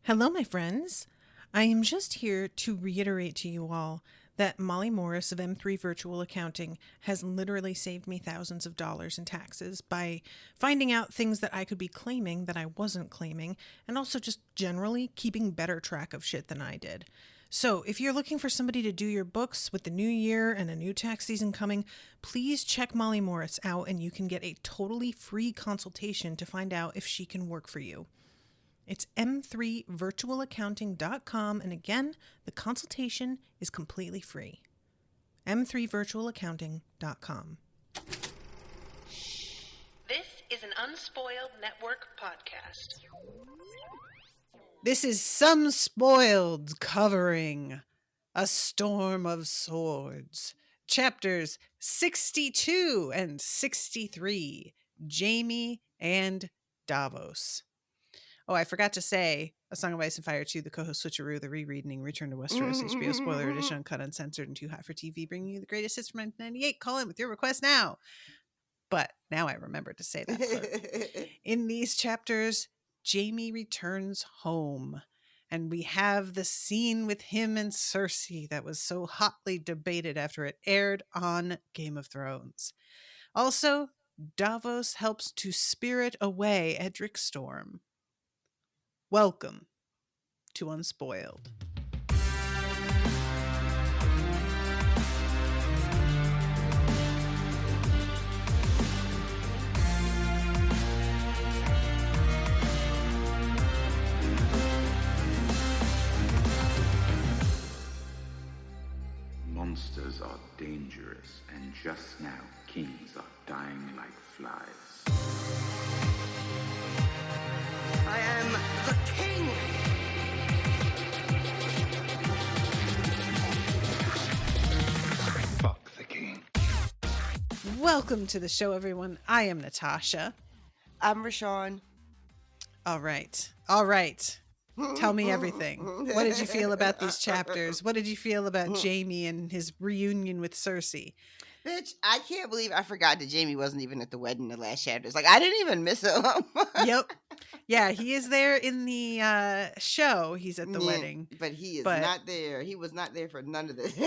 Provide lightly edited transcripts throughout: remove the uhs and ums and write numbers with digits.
Hello, my friends. I am just here to reiterate to you all that Molly Morris of M3 Virtual Accounting has literally saved me thousands of dollars in taxes by finding out things that I could be claiming that I wasn't claiming, and also just generally keeping better track of shit than I did. So, if you're looking for somebody to do your books with the new year and a new tax season coming, please check Molly Morris out and you can get a totally free consultation to find out if she can work for you. It's m3virtualaccounting.com, and again, the consultation is completely free. m3virtualaccounting.com. This is an Unspoiled Network podcast. This is Some Spoiled covering A Storm of Swords, chapters 62 and 63, Jaime and Davos. Oh, I forgot to say, A Song of Ice and Fire 2, The Co-Host Switcheroo, The Rereading, Return to Westeros, HBO Spoiler Edition, Uncut, Uncensored, and Too Hot for TV, bringing you the greatest hits from 1998. Call in with your request now. But now I remember to say that part. In these chapters, Jaime returns home, and we have the scene with him and Cersei that was so hotly debated after it aired on Game of Thrones. Also, Davos helps to spirit away Edric Storm. Welcome to Unspoiled. Monsters are dangerous, and just now kings are dying like flies. I am the king! Fuck the king. Welcome to the show, everyone. I am Natasha. I'm Rashawn. All right. Tell me everything. What did you feel about these chapters? What did you feel about Jaime and his reunion with Cersei? Bitch, I can't believe I forgot that Jaime wasn't even at the wedding the last chapters. Like, I didn't even miss him. Yep. Yeah, he is there in the show. He's at the wedding. But he is not there. He was not there for none of this.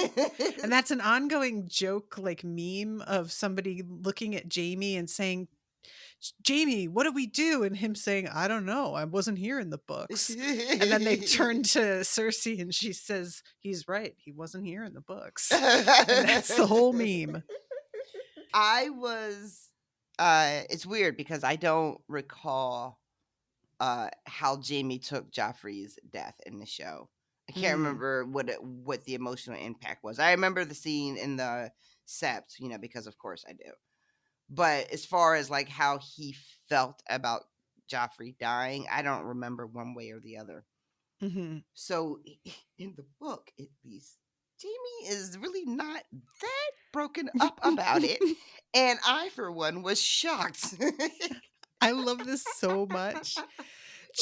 And that's an ongoing joke, like meme of somebody looking at Jaime and saying, Jaime, what do we do? And him saying, I don't know. I wasn't here in the books. And then they turn to Cersei and she says, he's right. He wasn't here in the books. And that's the whole meme. It's weird because I don't recall how Jaime took Joffrey's death in the show. I can't remember what the emotional impact was. I remember the scene in the sept, because of course I do. But as far as like how he felt about Joffrey dying, I don't remember one way or the other. Mm-hmm. So in the book, at least, Jaime is really not that broken up about it. And I, for one, was shocked. I love this so much.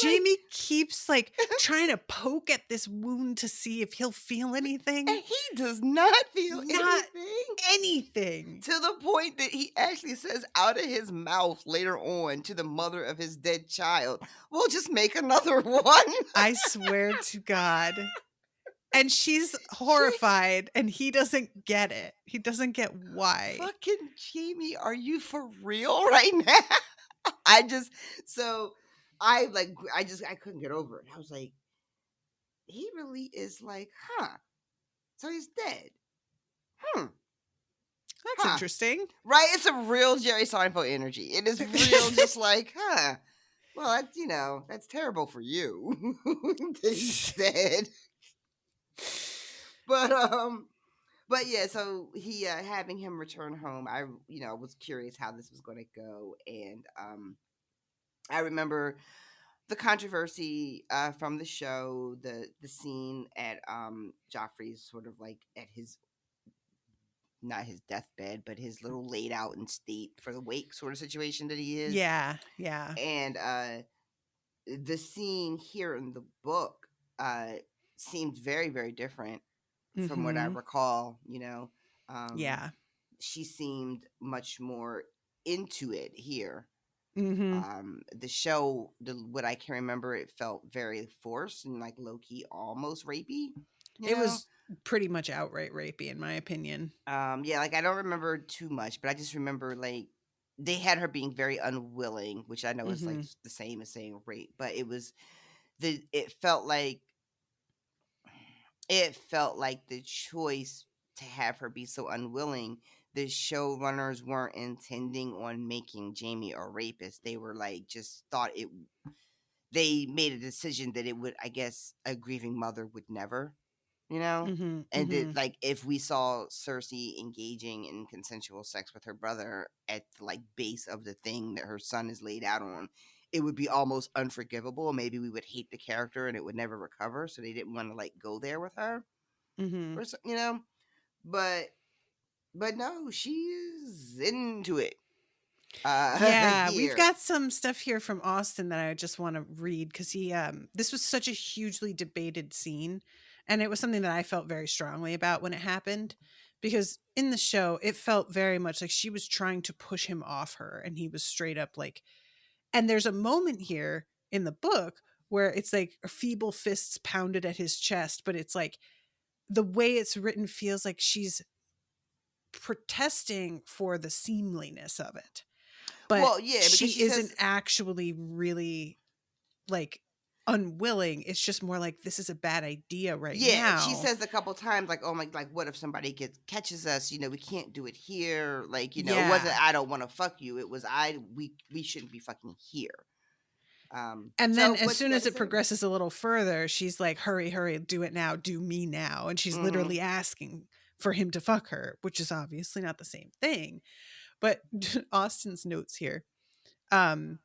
Jaime keeps like trying to poke at this wound to see if he'll feel anything. And he does not feel anything. To the point that he actually says out of his mouth later on to the mother of his dead child, we'll just make another one. I swear to God. And she's horrified and he doesn't get it. He doesn't get why. Fucking Jaime, are you for real right now? I couldn't get over it. I was like, he really is like, so he's dead. That's interesting. Right? It's a real Jerry Seinfeld energy. It is real just like, well, that's terrible for you. That he's dead. But yeah, so he having him return home, I was curious how this was going to go, and I remember the controversy from the show, the scene at Joffrey's sort of like at his, not his deathbed, but his little laid out in state for the wake sort of situation that he is. Yeah. And the scene here in the book seemed very, very different from what I recall. Yeah. She seemed much more into it here Mm-hmm. The show, what I can remember, it felt very forced and like low key, almost rapey. You It know, was pretty much outright rapey, in my opinion. yeah, like I don't remember too much, but I just remember like they had her being very unwilling, which I know is like Mm-hmm. the same as saying rape, but it was the it felt like the choice to have her be so unwilling, the showrunners weren't intending on making Jamie a rapist. They were like just thought it they made a decision that it would, I guess, a grieving mother would never, you know? Mm-hmm. And Mm-hmm. that, like, if we saw Cersei engaging in consensual sex with her brother at the like base of the thing that her son is laid out on, it would be almost unforgivable. Maybe we would hate the character and it would never recover. So they didn't want to like go there with her, Mm-hmm. or you know. But no, she is into it. Yeah, we've Here. got some stuff here from Austin that I just want to read because he this was such a hugely debated scene, and it was something that I felt very strongly about when it happened, because in the show it felt very much like she was trying to push him off her, and he was straight up like, and there's a moment here in the book where it's like feeble fists pounded at his chest, but it's like the way it's written feels like she's protesting for the seemliness of it, but Well, yeah, because she she isn't says, actually really like unwilling. It's just more like this is a bad idea right yeah, she now. says a couple times, like, "Oh my, like, what if somebody gets catches us? We can't do it here. Like, it wasn't Yeah. I don't want to fuck you. It was we shouldn't be fucking here." And then So as what you soon got as to it say? progresses a little further, she's like, hurry, hurry, do it now, do me now. And she's Mm-hmm. literally asking for him to fuck her, which is obviously not the same thing. But Austin's notes here. Um,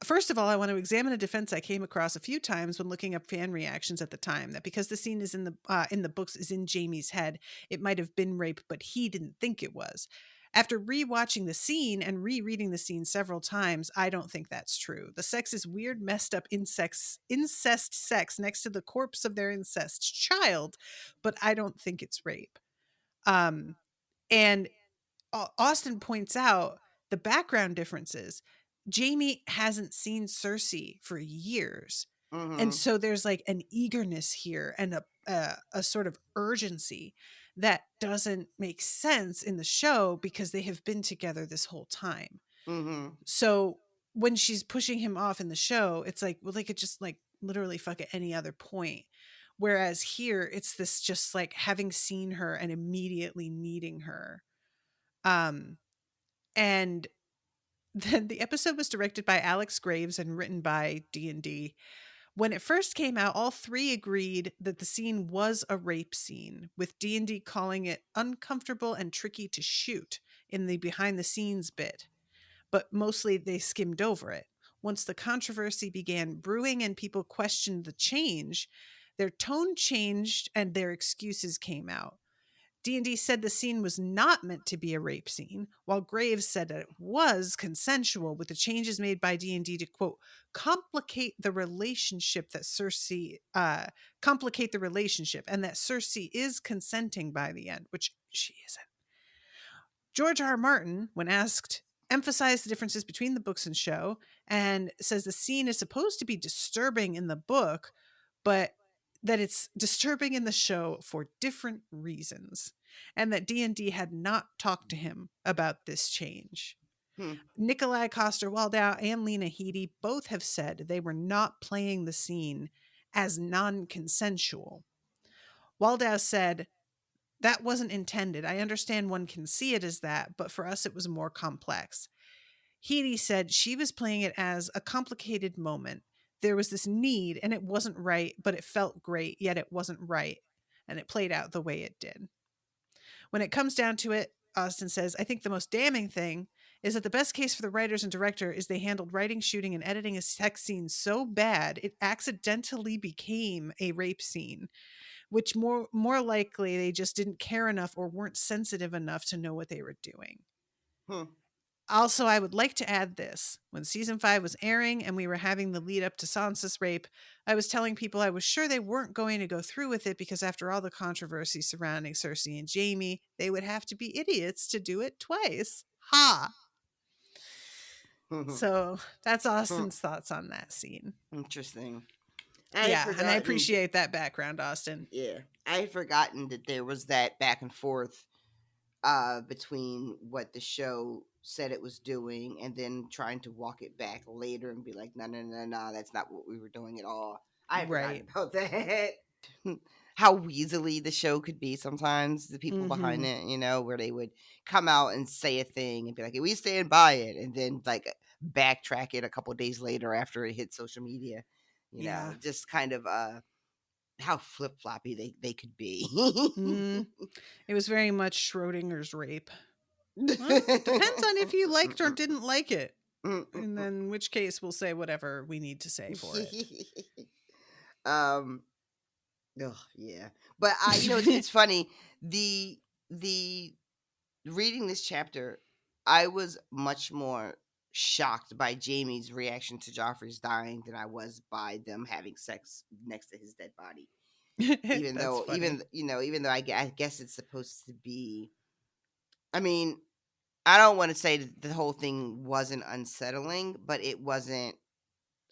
First of all, I want to examine a defense I came across a few times when looking up fan reactions at the time, that because the scene is in the books is in Jamie's head, it might have been rape, but he didn't think it was. After rewatching the scene and rereading the scene several times, I don't think that's true. The sex is weird, messed up incest sex next to the corpse of their incest child, but I don't think it's rape. Um, and Austin points out the background differences. Jamie hasn't seen Cersei for years. And Mm-hmm. so there's like an eagerness here and a sort of urgency that doesn't make sense in the show because they have been together this whole time. Mm-hmm. So when she's pushing him off in the show, it's like, well, they could just like literally fuck at any other point. Whereas here, it's this just like having seen her and immediately needing her. Um, and then the episode was directed by Alex Graves and written by D&D. When it first came out, all three agreed that the scene was a rape scene, with D&D calling it uncomfortable and tricky to shoot in the behind the scenes bit, but mostly they skimmed over it. Once the controversy began brewing and people questioned the change, their tone changed and their excuses came out. D&D said the scene was not meant to be a rape scene, while Graves said that it was consensual, with the changes made by D&D to, quote, complicate the relationship, and that Cersei is consenting by the end, which she isn't. George R. R. Martin, when asked, emphasized the differences between the books and show, and says the scene is supposed to be disturbing in the book, but that it's disturbing in the show for different reasons, and that D&D had not talked to him about this change. Hmm. Nikolai Coster-Waldau and Lena Headey both have said they were not playing the scene as non-consensual. Waldau said, that wasn't intended. I understand one can see it as that, but for us it was more complex. Headey said she was playing it as a complicated moment. There was this need, and it wasn't right, but it felt great, yet it wasn't right. And it played out the way it did. When it comes down to it, Austin says, I think the most damning thing is that the best case for the writers and director is they handled writing, shooting, and editing a sex scene so bad it accidentally became a rape scene, which more likely they just didn't care enough or weren't sensitive enough to know what they were doing. Hmm. Also, I would like to add this. When season 5 was airing and we were having the lead up to Sansa's rape, I was telling people I was sure they weren't going to go through with it because after all the controversy surrounding Cersei and Jaime, they would have to be idiots to do it twice. Ha! So that's Austin's thoughts on that scene. Interesting. I had Yeah, and I forgotten. appreciate that background, Austin. Yeah, I had forgotten that there was that back and forth between what the show said it was doing and then trying to walk it back later and be like, no, no, no, no, that's not what we were doing at all. I had forgotten Right. about that. How weaselly the show could be sometimes, the people behind Mm-hmm. it, where they would come out and say a thing and be like, we stand by it, and then like backtrack it a couple days later after it hit social media. Yeah. Just kind of how flip floppy they could be. Mm. It was very much Schrodinger's rape. Well, depends on if you liked or didn't like it. And then in which case we'll say whatever we need to say for it. um oh yeah, but it's funny, the reading this chapter, I was much more shocked by Jamie's reaction to Joffrey's dying than I was by them having sex next to his dead body. Even That's though, funny. even though I guess it's supposed to be. I mean, I don't want to say that the whole thing wasn't unsettling, but it wasn't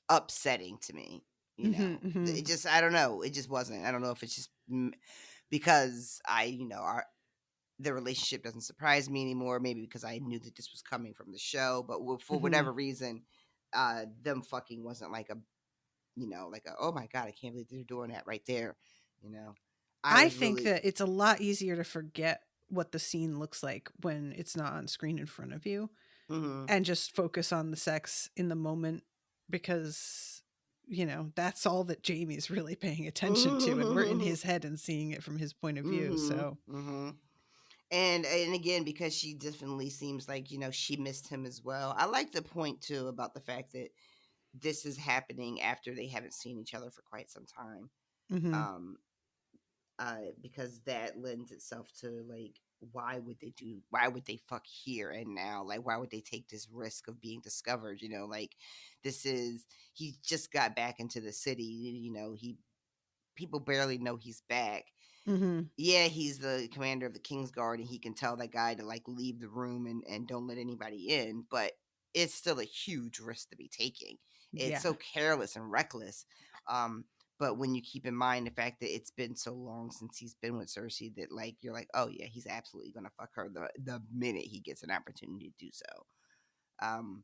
upsetting to me. Mm-hmm, mm-hmm. It just, I don't know. It just wasn't. I don't know if it's just because the relationship doesn't surprise me anymore. Maybe because I knew that this was coming from the show, but for Mm-hmm. whatever reason, them fucking wasn't like a, like a, oh my God, I can't believe they're doing that right there. You know, I I was think really, that it's a lot easier to forget what the scene looks like when it's not on screen in front of you mm-hmm, and just focus on the sex in the moment because that's all that Jamie's really paying attention to, and we're in mm-hmm, his head and seeing it from his point of view. mm-hmm, So mm-hmm. And again, because she definitely seems like she missed him as well. I like the point too about the fact that this is happening after they haven't seen each other for quite some time. mhm. Um, because that lends itself to like, why would they fuck here and now, like why would they take this risk of being discovered, like he just got back into the city, he people barely know he's back. Mhm. Yeah, he's the commander of the King's Guard and he can tell that guy to like leave the room and don't let anybody in, but it's still a huge risk to be taking. It's Yeah. so careless and reckless. Um, but when you keep in mind the fact that it's been so long since he's been with Cersei, that like you're like, oh yeah, he's absolutely gonna fuck her the minute he gets an opportunity to do so. Um,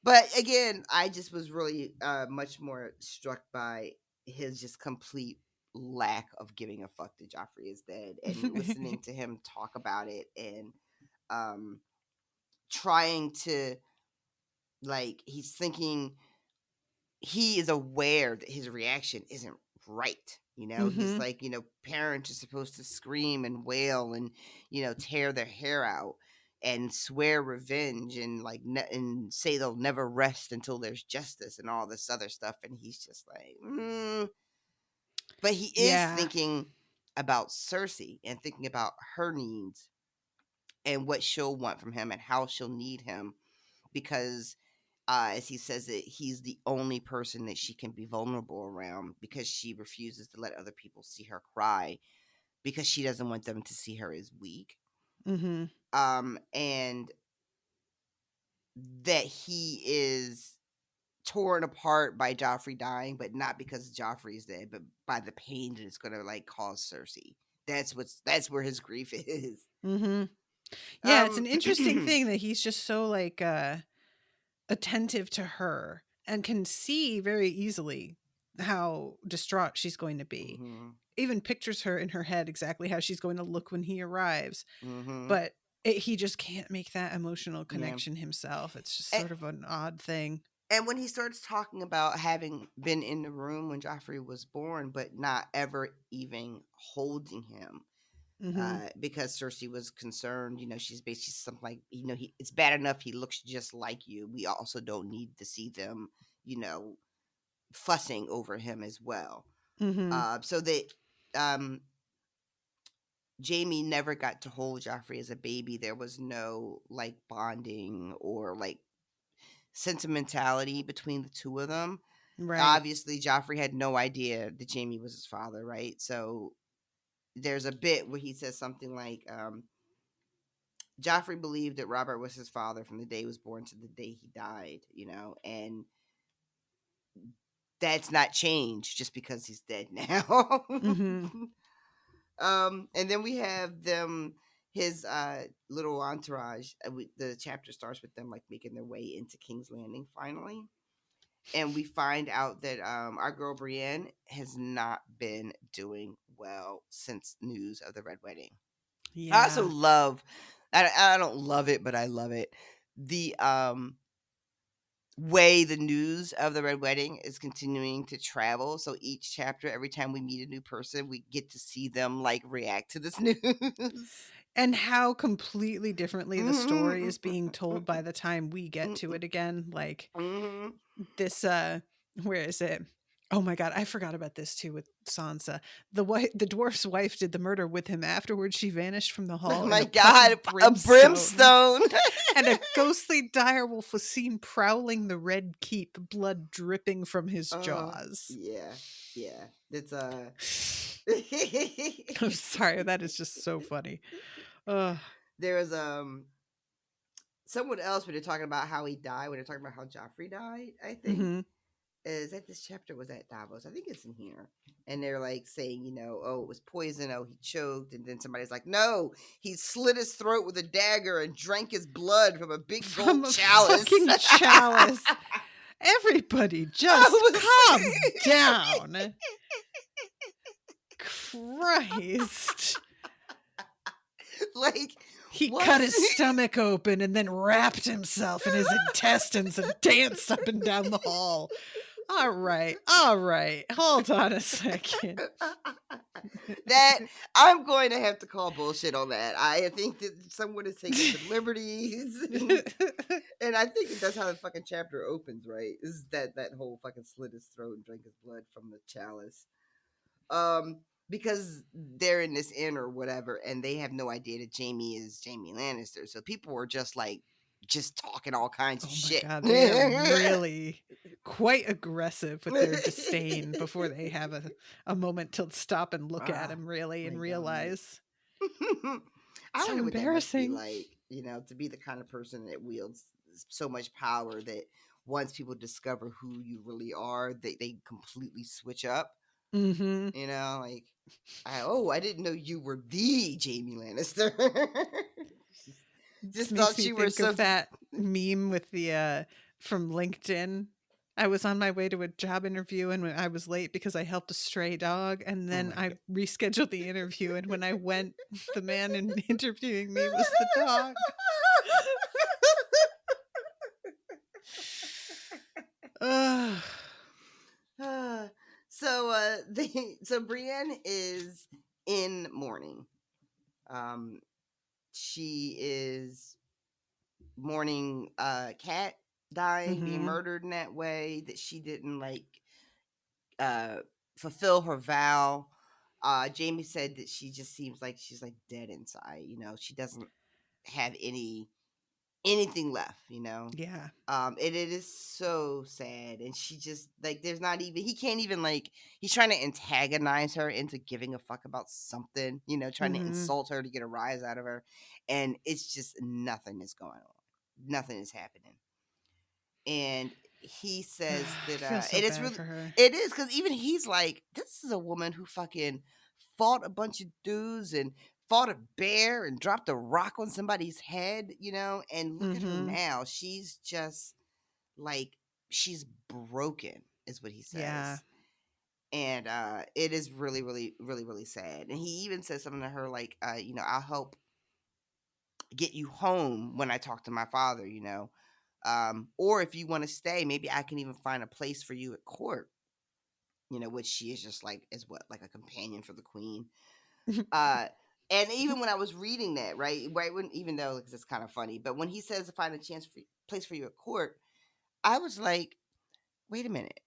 but again, I just was really much more struck by his just complete lack of giving a fuck that Joffrey is dead, and listening to him talk about it, and um, trying to, like, he's thinking, he is aware that his reaction isn't right. He's Mhm. like, parents are supposed to scream and wail and, tear their hair out and swear revenge and like and say they'll never rest until there's justice and all this other stuff. And he's just like, but he is Yeah. thinking about Cersei and thinking about her needs and what she'll want from him and how she'll need him, because as he says it, he's the only person that she can be vulnerable around, because she refuses to let other people see her cry because she doesn't want them to see her as weak. Mhm. And that he is torn apart by Joffrey dying, but not because Joffrey's dead, but by the pain that it's gonna like cause Cersei. That's where his grief is. Mhm. Yeah, it's Um an interesting thing that he's just so like attentive to her and can see very easily how distraught she's going to be. mhm, Even pictures her in her head exactly how she's going to look when he arrives, mhm, but he just can't make that emotional yeah. connection himself. It's just sort of an odd thing. And when he starts talking about having been in the room when Joffrey was born, but not ever even holding him, Mhm. because Cersei was concerned, she's basically something like, it's bad enough he looks just like you. We also don't need to see them, you know, fussing over him as well. Mhm. So that um, Jamie never got to hold Joffrey as a baby. There was no like bonding or like sentimentality between the two of them. Right. Obviously Joffrey had no idea that Jamie was his father, right? So there's a bit where he says something like, Joffrey believed that Robert was his father from the day he was born to the day he died, and that's not changed just because he's dead now. Mm-hmm. And then we have them, his little entourage. The chapter starts with them like making their way into King's Landing finally, and we find out that our girl Brienne has not been doing well since news of the Red Wedding. I also Yeah. love, I don't love it, but I love it. The way the news of the Red Wedding is continuing to travel. So each chapter, every time we meet a new person, we get to see them like react to this news. And how completely differently the story is being told by Mhm. the time we get to it again. Like Mhm. this where is it? Oh my god, I forgot about this too with Sansa. The dwarf's wife did the murder with him. Afterwards, she vanished from the Oh hall in my a puff God, of a brimstone. brimstone. And a ghostly direwolf was seen prowling the Red Keep, blood dripping from his uh, jaws. yeah, yeah. It's I'm sorry, that is just so funny. Ugh. There's someone else when they're talking about how he died, when they're talking about how Joffrey died, I think. Mhm. Is that this chapter was at Davos? I think it's in here. And they're like saying, oh, it was poison. Oh, he choked. And then somebody's like, no, he slit his throat with a dagger and drank his blood from a big From gold a chalice. fucking chalice. Everybody I just was calm down. Christ. like, He what? cut his stomach open and then wrapped himself in his intestines and danced up and down the hall. All right. Hold on a second. That I'm going to have to call bullshit on that. I think that someone is taking some liberties. And I think that's how the fucking chapter opens, right? Is that whole fucking slit his throat and drank his blood from the chalice. Because they're in this inn or whatever, and they have no idea that Jamie is Jamie Lannister. So people were just talking all kinds of Oh my shit. god, they are really quite aggressive with their disdain before they have a moment to stop and look at Ah, him really and my God. realize. I So wonder what that must be embarrassing. like, to be the kind of person that wields so much power that once people discover who you really are, they completely switch up. Mhm. Like, I didn't know you were the Jamie Lannister. This Just makes thought me you were think of some. that meme with the from LinkedIn. I was on my way to a job interview and when I was late because I helped a stray dog and Oh then my I God. rescheduled the interview and when I went the man interviewing me was the dog. Ugh. Ah, so so Brienne is in mourning. Um, she is mourning Cat dying, being Mhm. murdered in that way, that she didn't like uh fulfill her vow. Jamie said that she just seems like she's like dead inside, she doesn't have anything left, Yeah. it is so sad, and she just like there's not even he can't even like he's trying to antagonize her into giving a fuck about something, trying to Mhm. insult her to get a rise out of her, and it's just nothing is going on, nothing is happening. And he says I that feel so and it's bad really, for her. it is because even he's like, this is a woman who fucking fought a bunch of dudes and fought a bear and dropped a rock on somebody's head, and look at her Mhm. now, she's just like, she's broken is what he Yeah. says. And it is really really really really sad, and he even says something to her like, I'll help get you home when I talk to my father, or if you want to stay, maybe I can even find a place for you at court, which she is just like, is what, like a companion for the queen. uh and even when I was reading that, right when, even though, because it's kind of funny, but when he says to find a place for you at court, I was like, wait a minute,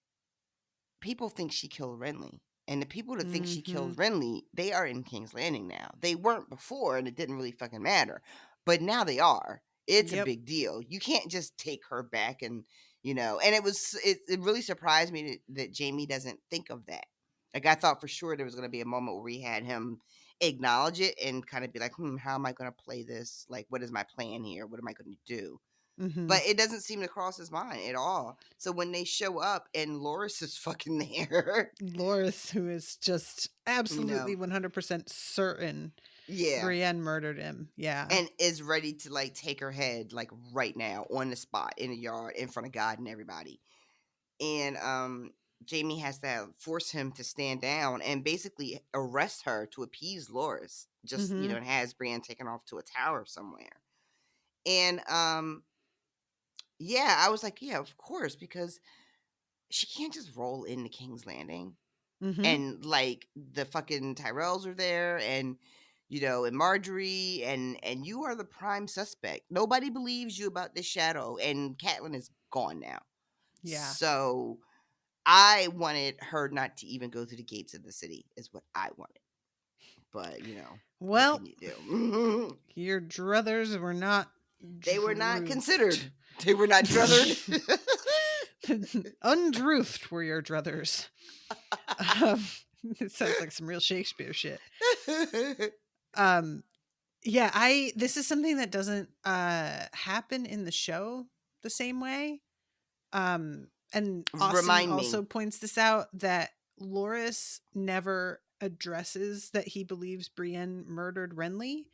people think she killed Renly. And the people that think she killed Mhm. Renly, they are in King's Landing now. They weren't before, and it didn't really fucking matter. But now they are. It's a Yep. big deal. You can't just take her back, and and it really surprised me that Jamie doesn't think of that. Like, I thought for sure there was going to be a moment where we had him acknowledge it and kind of be like, how am I going to play this? Like, what is my plan here? What am I going to do? Mm-hmm. But it doesn't seem to cross his mind at all. So when they show up and Loris is fucking there, Loris, who is just you know, absolutely 100% certain yeah, Brienne murdered him. Yeah. and is ready to like take her head like right now on the spot in the yard in front of God and everybody. And Jaime has to force him to stand down and basically arrest her to appease Loris. Just, Mm-hmm. and has Brienne taken off to a tower somewhere. And yeah, I was like, yeah, of course, because she can't just roll into King's Landing. Mm-hmm. And like the fucking Tyrells are there, and and Marjorie, and you are the prime suspect. Nobody believes you about this shadow, and Catelyn is gone now. Yeah. So I wanted her not to even go through the gates of the city, is what I wanted. But what Well, can you do? your druthers were not They were not druthed. considered. They were not druthered. Undruthed were your druthers. It sounds like some real Shakespeare shit. Yeah, this is something that doesn't happen in the show the same way. And Austin Remind also me. points this out, that Loris never addresses that he believes Brienne murdered Renly.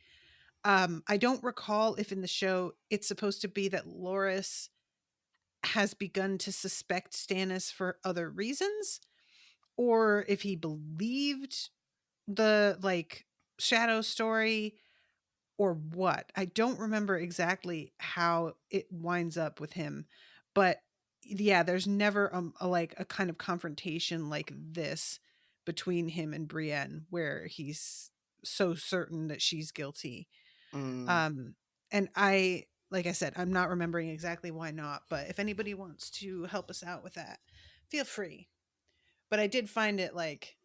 I don't recall if in the show it's supposed to be that Loris has begun to suspect Stannis for other reasons, or if he believed the shadow story, or what. I don't remember exactly how it winds up with him, but yeah, there's never a kind of confrontation like this between him and Brienne where he's so certain that she's guilty. Mm. Um and like I said, I'm not remembering exactly why not, but if anybody wants to help us out with that, feel free. But I did find it like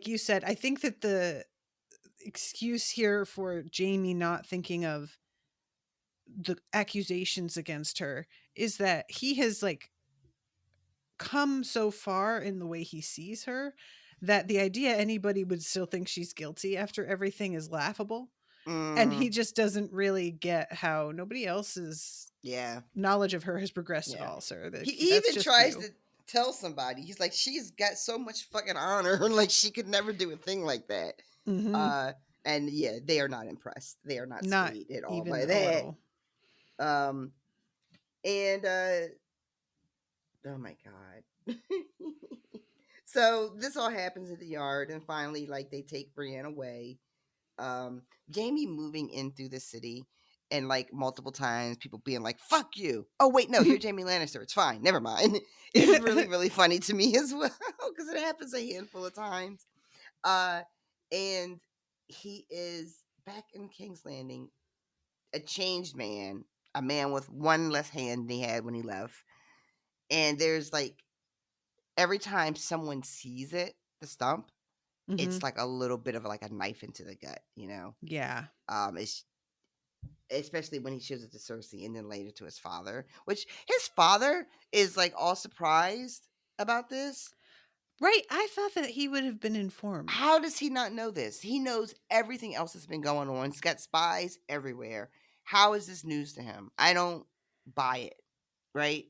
you said, I think that the excuse here for Jaime not thinking of the accusations against her is that he has come so far in the way he sees her that the idea anybody would still think she's guilty after everything is laughable. And he Mm. just doesn't really get how nobody else's Yeah. knowledge of her has progressed at Yeah. all, sir. He That's even just tries you. to tell somebody. He's like, she's got so much fucking honor. Like, she could never do a thing like that. Mm-hmm. Uh, and yeah, they are not impressed. They are not Not swayed at all by even a that. little. Um, and oh my god. So this all happens in the yard, and finally, like, they take Brienne away. Jamie moving in through the city, and like multiple times people being like, fuck you. Oh wait, no, you're Jamie Lannister. It's fine. Never mind. It's really, really funny to me as well, because it happens a handful of times. Uh and he is back in King's Landing, a changed man, a man with one less hand than he had when he left. And there's like every time someone sees it, the stump, Mm-hmm. it's like a little bit of like a knife into the gut. Yeah. It's especially when he shows it to Cersei and then later to his father, which his father is like all surprised about this. Right. I thought that he would have been informed. How does he not know this? He knows everything else that's been going on. He's got spies everywhere. How is this news to him? I don't buy it. Right?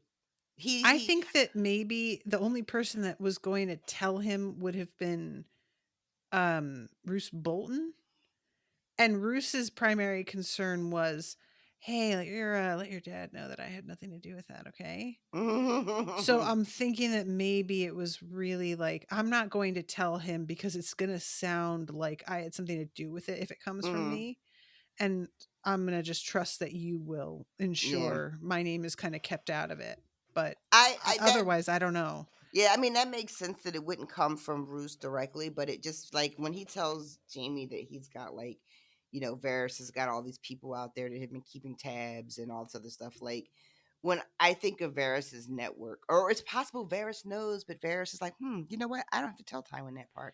I He think that maybe the only person that was going to tell him would have been Roose Bolton. And Roose's primary concern was, hey, let your dad know that I had nothing to do with that, okay? So I'm thinking that maybe it was really like, I'm not going to tell him because it's going to sound like I had something to do with it if it comes from Mhm. me. And I'm going to just trust that you will Yeah. ensure my name is kind of kept out of it. But I that otherwise, I don't know. Yeah, I mean that makes sense that it wouldn't come from Roose directly, but it just like when he tells Jamie that he's got like, Varys has got all these people out there that have been keeping tabs and all this other stuff. Like when I think of Varys's network, or it's possible Varys knows, but Varys is like, you know what? I don't have to tell Tywin that part.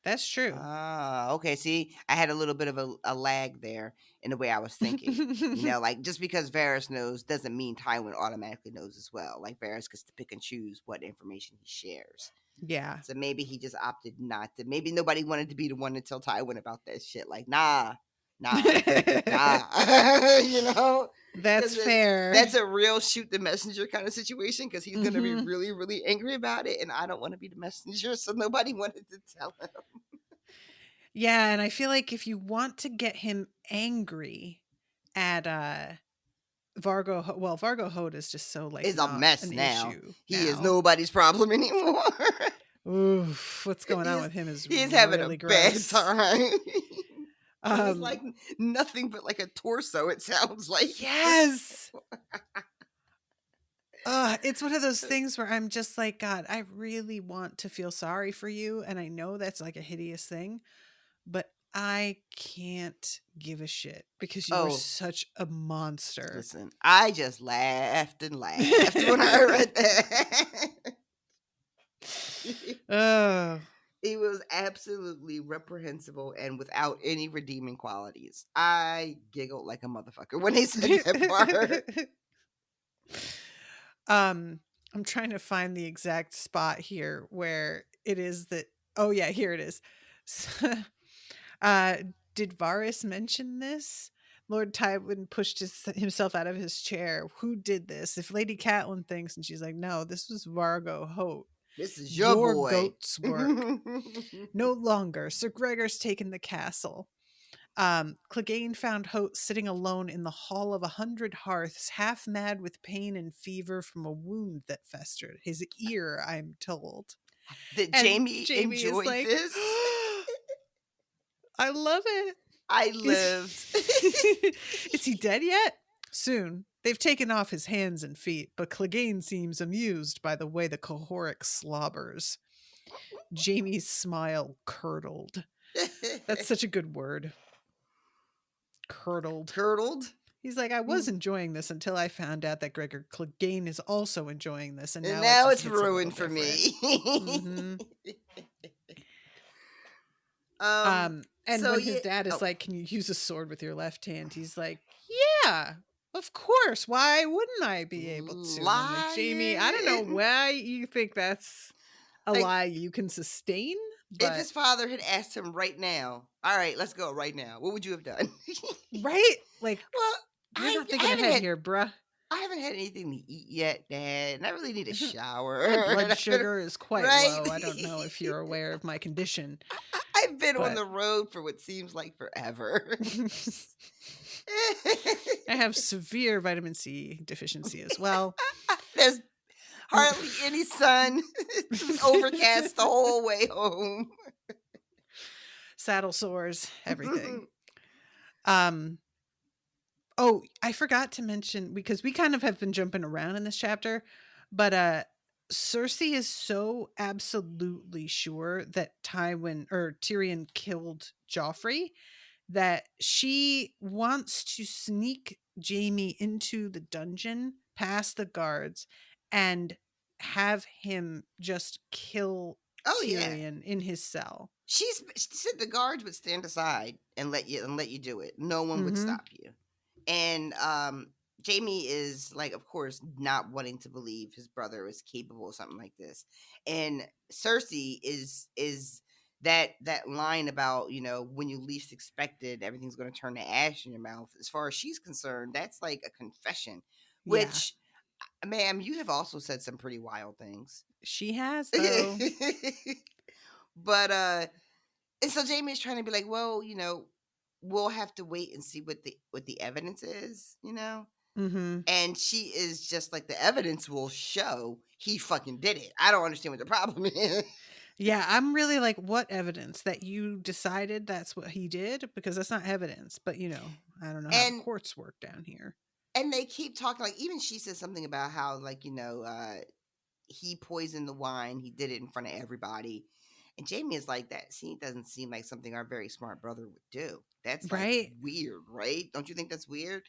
That's true. Ah, okay. See, I had a little bit of a lag there in the way I was thinking. Like just because Varys knows doesn't mean Tywin automatically knows as well. Like Varys gets to pick and choose what information he shares. Yeah. So maybe he just opted not to. Maybe nobody wanted to be the one to tell Tywin about that shit. Like, nah, nah, you know, That's because fair. that's a real shoot the messenger kind of situation. Because he's gonna be Mhm. really, really angry about it, and I don't want to be the messenger, so nobody wanted to tell him. Yeah, and I feel like if you want to get him angry at Vargo Holt is just so like It's a not mess an now. issue He is now. nobody's problem anymore. Oof, what's going on he's with him is he's having a really bad gross. time. He's like Um nothing but like a torso. It sounds like. yes. It's one of those things where I'm just like, God, I really want to feel sorry for you. And I know that's like a hideous thing, but I can't give a shit because you are Oh, such a monster. listen, I just laughed and laughed when I read that. Oh. He was absolutely reprehensible and without any redeeming qualities. I giggled like a motherfucker when they said that part. I'm trying to find the exact spot here where it is that oh yeah, here it is. uh did Varys mention this? Lord Tywin pushed himself out of his chair. Who did this? If Lady Catelyn thinks, and she's like, no, this was Vargo Holt. This is your Your boy. goat's work. No longer. Sir Gregor's taken the castle. Clegane found Hote sitting alone in the hall of 100 hearths, half mad with pain and fever from a wound that festered. His ear, I'm told. That And Jaime Jamie is enjoyed like, this. I love it. I Is lived. is he dead yet? Soon. They've taken off his hands and feet, but Clegane seems amused by the way the cohoric slobbers. Jamie's smile curdled. That's such a good word. Curdled. Curdled. He's like, I was enjoying this until I found out that Gregor Clegane is also enjoying this, and And now now it just it's hits a little ruined for different. me. Mm-hmm. um. And So when his yeah. dad is Oh. like, "Can you use a sword with your left hand?" He's like, "Yeah, of course. Why wouldn't I be able to?" And I'm like, Jamie, I don't know Lying. why you think that's a Like, lie you can sustain, if but his father had asked him right now, all right, let's go right now, what would you have done? right, like Well, you're I, not I thinking haven't ahead had here, bruh. I haven't had anything to eat yet, Dad, and I really need a shower. My And blood I've been- sugar is quite right? low. I don't know if you're aware of my condition, I've been on but the road for what seems like forever. I have severe vitamin C deficiency as well. There's hardly any sun. It was overcast the whole way home. Saddle sores, everything. Um Oh, I forgot to mention because we kind of have been jumping around in this chapter, but Cersei is so absolutely sure that Tywin or Tyrion killed Joffrey that she wants to sneak Jamie into the dungeon past the guards and have him just kill Oh yeah. Tyrion in his cell. She said the guards would stand aside and let you do it. No one would Mhm. stop you. And Jamie is like, of course, not wanting to believe his brother is capable of something like this. And Cersei is that line about, when you least expected, everything's going to turn to ash in your mouth. As far as she's concerned, that's like a confession. Yeah. Which, ma'am, you have also said some pretty wild things. She has though. But and so Jamie is trying to be like, well, we'll have to wait and see what the evidence is. Mhm. And she is just like, the evidence will show he fucking did it. I don't understand what the problem is. Yeah, I'm really like, what evidence that you decided that's what he did? Because that's not evidence, but I don't know how the And courts work down here. and they keep talking, like, even she says something about how, like, he poisoned the wine, he did it in front of everybody. And Jamie is like, that doesn't seem like something our very smart brother would do. That's like Right? weird, right? Don't you think that's weird?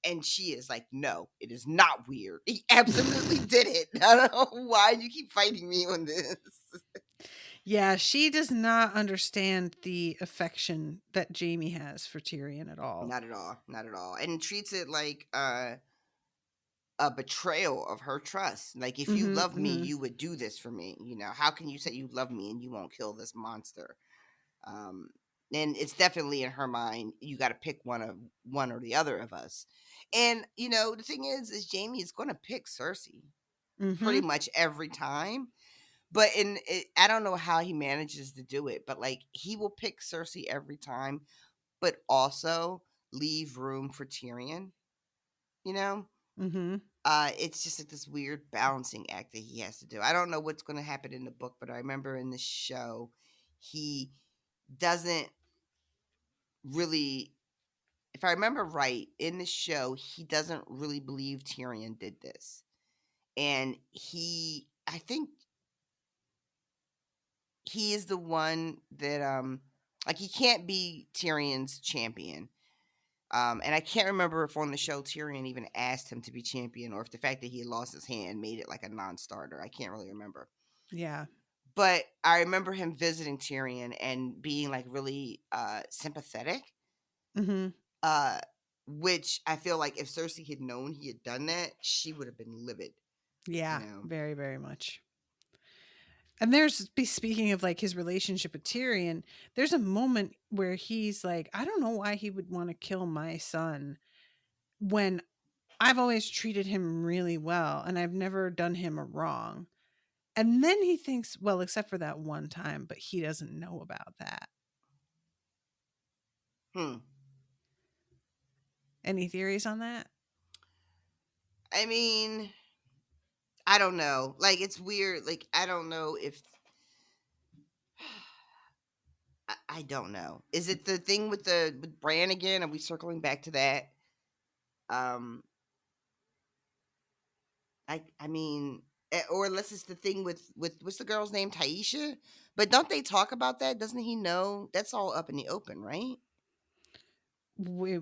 And she is like, no, it is not weird. He absolutely did it. I don't know why you keep fighting me on this. Yeah, she does not understand the affection that Jamie has for Tyrion at all. Not at all. Not at all. And treats it like a betrayal of her trust. Like, if you Mhm, love me, mhm. you would do this for me. How can you say you love me and you won't kill this monster? Um, and it's definitely in her mind. You got to pick one or the other of us. And the thing is Jaime is going to pick Cersei pretty Mhm. much every time. But I don't know how he manages to do it. But like, he will pick Cersei every time, but also leave room for Tyrion. You know, Mhm. it's just like this weird balancing act that he has to do. I don't know what's going to happen in the book, but I remember in the show, he doesn't really, if I remember right, in the show, he doesn't really believe Tyrion did this. And I think he is the one that, like, he can't be Tyrion's champion. And I can't remember if on the show Tyrion even asked him to be champion, or if the fact that he had lost his hand made it like a non-starter. I can't really remember. Yeah. But I remember him visiting Tyrion and being like really sympathetic. Mhm. Uh, which I feel like if Cersei had known he had done that, she would have been livid. You Yeah, know. very, very much. And speaking of like his relationship with Tyrion, there's a moment where he's like, I don't know why he would want to kill my son when I've always treated him really well and I've never done him a wrong. And then he thinks, well, except for that one time, but he doesn't know about that. Hmm. Any theories on that? I mean, I don't know. Like, it's weird. Like, I don't know if I don't know. Is it the thing with Bran again? Are we circling back to that? Um, I mean, or unless it's the thing with what's the girl's name, Taisha? But don't they talk about that? Doesn't he know? That's all up in the open, right? Wait,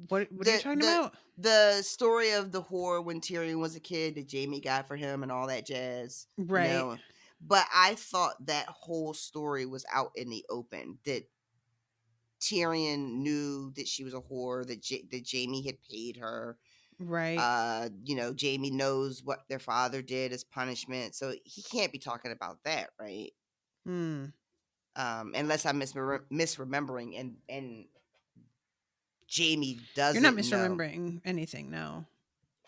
what are you The talking the about? the story of the whore when Tyrion was a kid that Jaime got for him and all that jazz, you Right. know. But I thought that whole story was out in the open. That Tyrion knew that she was a whore. That Jaime had paid her. Right. Jaime knows what their father did as punishment, so he can't be talking about that, right? Hmm. Unless I'm misremembering, and Jaime You're not doesn't know. misremembering anything, no.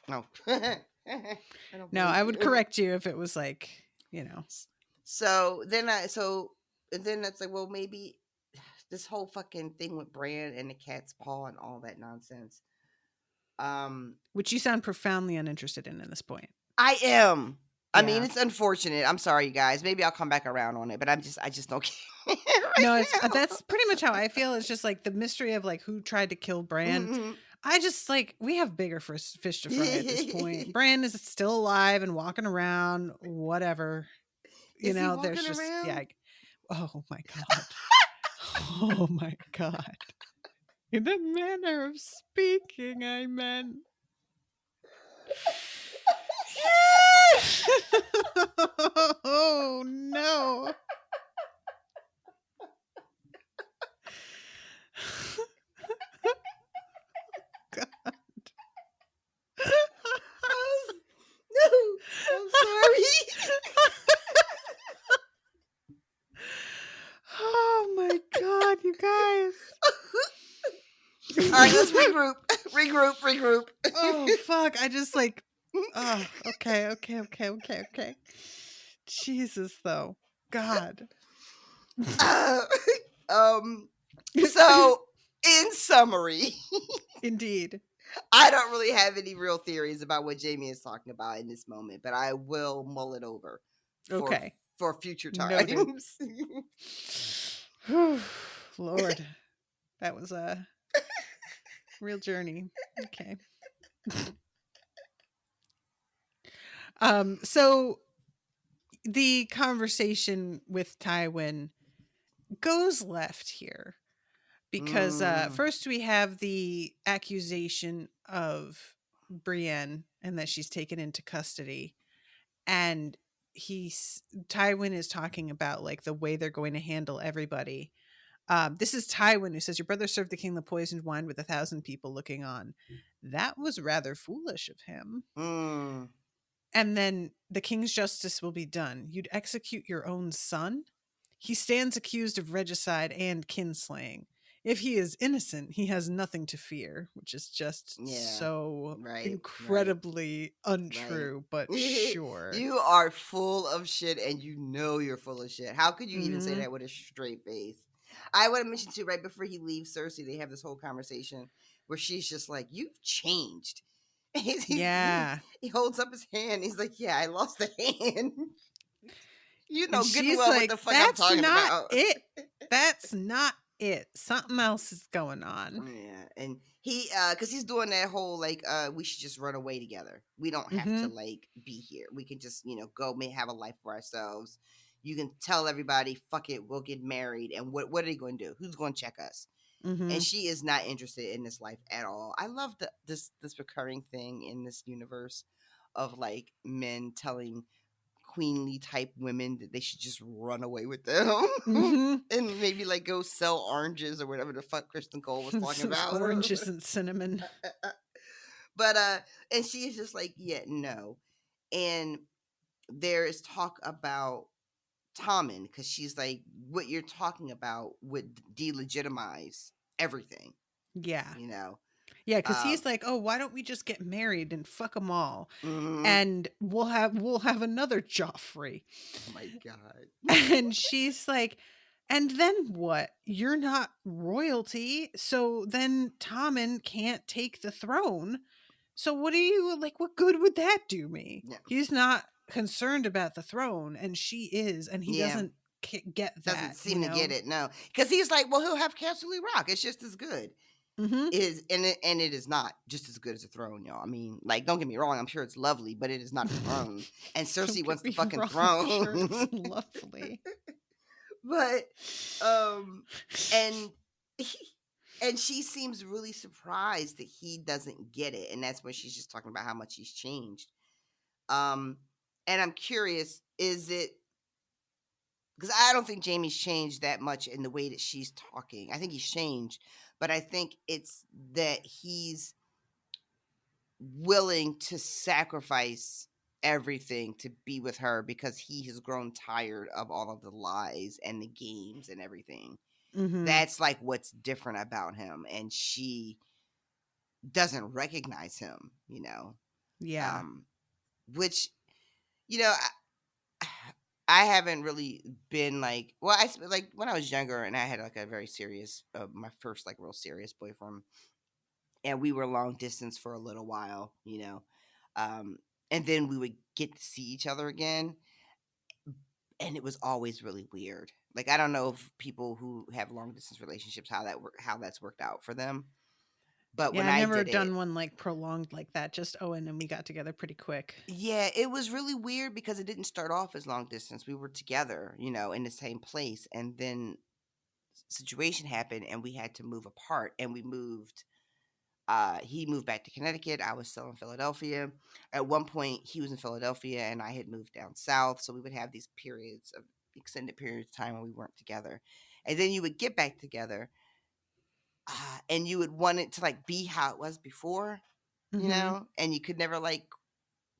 No, I don't No, believe I would you. correct you if it was like, you know. So then and then it's like, well, maybe this whole fucking thing with Bran and the cat's paw and all that nonsense. Um, Which you sound profoundly uninterested in at this point. I am. I mean, Yeah. it's unfortunate. I'm sorry, you guys. Maybe I'll come back around on it, but I just don't care right No, it's now. that's pretty much how I feel. It's just like the mystery of like who tried to kill Bran. Mhm. I just like we have bigger fish to fry at this point. Bran is still alive and walking around, whatever. Is he There's walking just around? oh my god. Oh my god. In a manner of speaking, I meant. Oh no. God. No, I'm sorry. Oh my god, you guys. All right, let's regroup. Regroup. Oh fuck. I just like oh, okay. Jesus though. God. Uh, um. So, in summary, Indeed. I don't really have any real theories about what Jamie is talking about in this moment, but I will mull it over for Okay. future Noted. times. Whew, Lord. That was a real journey. Okay. So the conversation with Tywin goes left here because Mm. first we have the accusation of Brienne and that she's taken into custody, and he's Tywin is talking about like the way they're going to handle everybody. This is Tywin who says, "Your brother served the king the poisoned wine with 1,000 people looking on." That was rather foolish of him. Mm. And then the king's justice will be done. You'd execute your own son? He stands accused of regicide and kinslaying. If he is innocent, he has nothing to fear, which is just Yeah. so Right. incredibly Right. untrue, but sure. You are full of shit and you know you're full of shit. How could you even say Mhm. that with a straight face? I would have mentioned too, right before he leaves Cersei, they have this whole conversation where she's just like, "You've changed." Yeah. He holds up his hand. He's like, "Yeah, I lost a hand." You And know good and she's well what like, the fuck I'm "That's talking not about. it. That's not it. Something else is going on." Yeah, and he because he's doing that whole like we should just run away together. We don't have to Mhm. like be here. We can just go may have a life for ourselves. You can tell everybody, fuck it, we'll get married. And what are they going to do? Who's going to check us? And Mhm. she is not interested in this life at all. I love this recurring thing in this universe of like men telling queenly type women that they should just run away with them. Mhm. And maybe like go sell oranges or whatever the fuck Kristen Cole was talking Those about. oranges and cinnamon. But and she is just like, yeah, no. And there is talk about Tommen because she's like, what you're talking about would delegitimize everything, Yeah. you know. Yeah, because Um, he's like, "Oh, why don't we just get married and fuck them all, mhm. and we'll have another Joffrey." Oh my god. And she's like, "And then what? You're not royalty, so then Tommen can't take the throne. So what do you like? What good would that do me? Yeah, He's not concerned about the throne, and she is, and he yeah. doesn't get Doesn't that, you seem to get know." it, no, because he's like, well, he'll have Casterly Rock. It's just as good. Mm-hmm. Is and it is not just as good as a throne, y'all. I mean, like, don't get me wrong, I'm sure it's lovely, but it is not a throne. And Don't Cersei get wants the me fucking wrong. I'm sure it's throne. lovely. But and he, and she seems really surprised that he doesn't get it, and that's when she's just talking about how much he's changed. Um, and I'm curious, is it because I don't think Jamie's changed that much in the way that she's talking. I think he's changed, but I think it's that he's willing to sacrifice everything to be with her because he has grown tired of all of the lies and the games and everything. Mm-hmm. That's like what's different about him, and she doesn't recognize him, Yeah. um, which you know I haven't really been like, well, like when I was younger and I had like a very serious, my first like real serious boyfriend, and we were long distance for a little while, um, and then we would get to see each other again, and it was always really weird. Like I don't know if people who have long distance relationships how that's worked out for them, but Yeah, when I I never did it, done one like prolonged like that. Just and then we got together pretty quick. yeah, it was really weird because it didn't start off as long distance. We were together, in the same place, and then situation happened and we had to move apart, and we moved he moved back to Connecticut. I was still in Philadelphia. At one point he was in Philadelphia and I had moved down south, so we would have these periods of extended periods of time when we weren't together, and then you would get back together, and you would want it to like be how it was before, Mm-hmm. and you could never like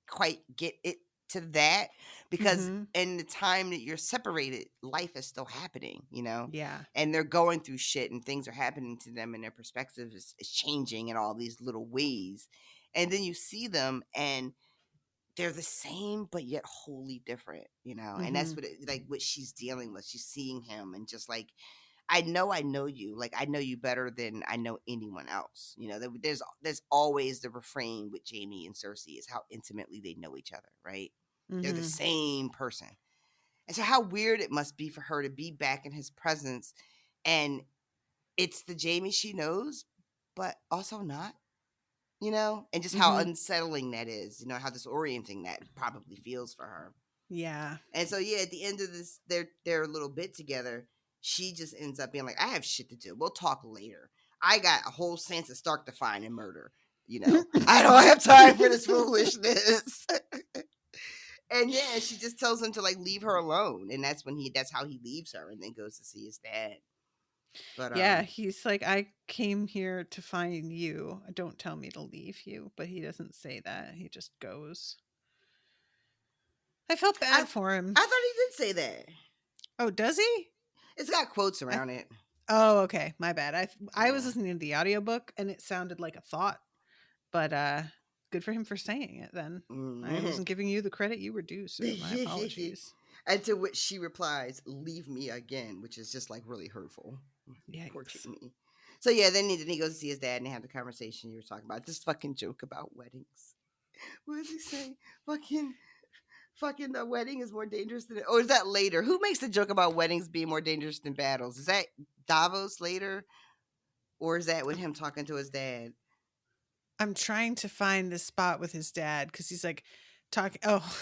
quite get it to that because Mm-hmm. in the time that you're separated, life is still happening, Yeah. and they're going through shit and things are happening to them and their perspective is changing in all these little ways. And then you see them and they're the same but yet wholly different, and Mm-hmm. that's like what she's dealing with. She's seeing him and just like, I know you. Like I know you better than I know anyone else. There's always the refrain with Jamie and Cersei is how intimately they know each other, right? They're the Mm-hmm. same person. And so how weird it must be for her to be back in his presence and it's the Jamie she knows, but also not, and just how Mm-hmm. unsettling that is, how disorienting that probably feels for her. Yeah. And so yeah, at the end of this, their little bit together, she just ends up being like, "I have shit to do. We'll talk later. I got a whole Sansa Stark to find and murder. I don't have time for this foolishness." And yeah, she just tells him to like leave her alone, and that's how he leaves her, and then goes to see his dad. But Yeah, he's like, I came here to find you. Don't tell me to leave you. But he doesn't say that. He just goes. I felt I bad for him. I thought he did say that. Oh, does he? It's got quotes I, around it. oh, okay. My bad. I was Yeah. listening to the audiobook and it sounded like a thought. But good for him for saying it then. I Mhm. wasn't giving you the credit you were due, sir. My apologies. And to which she replies, "Leave me again," which is just like really hurtful. Poor Yikes. Jamie. So yeah, then he goes to see his dad and they have the conversation you were talking about. This fucking joke about weddings. What does he say? Fucking the wedding is more dangerous than, or is that later? Who makes the joke about weddings being more dangerous than battles? Is that Davos later? Or is that with him talking to his dad? I'm trying to find this spot with his dad because he's like talking. Oh,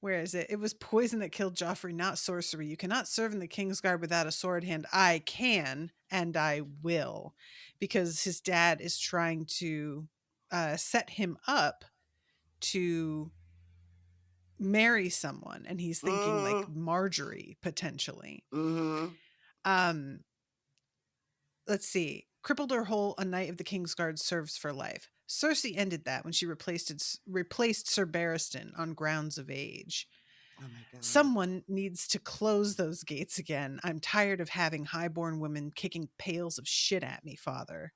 where is it? It was poison that killed Joffrey, not sorcery. You cannot serve in the King's Guard without a sword hand. I can and I will, because his dad is trying to set him up to marry someone, and he's thinking like Mm-hmm. Marjorie potentially. Mm-hmm. Um, let's see. Crippled or whole, a knight of the King's Guard serves for life. Cersei ended that when she replaced Sir Barristan on grounds of age. Oh my god. Someone needs to close those gates again. I'm tired of having highborn women kicking pails of shit at me, father.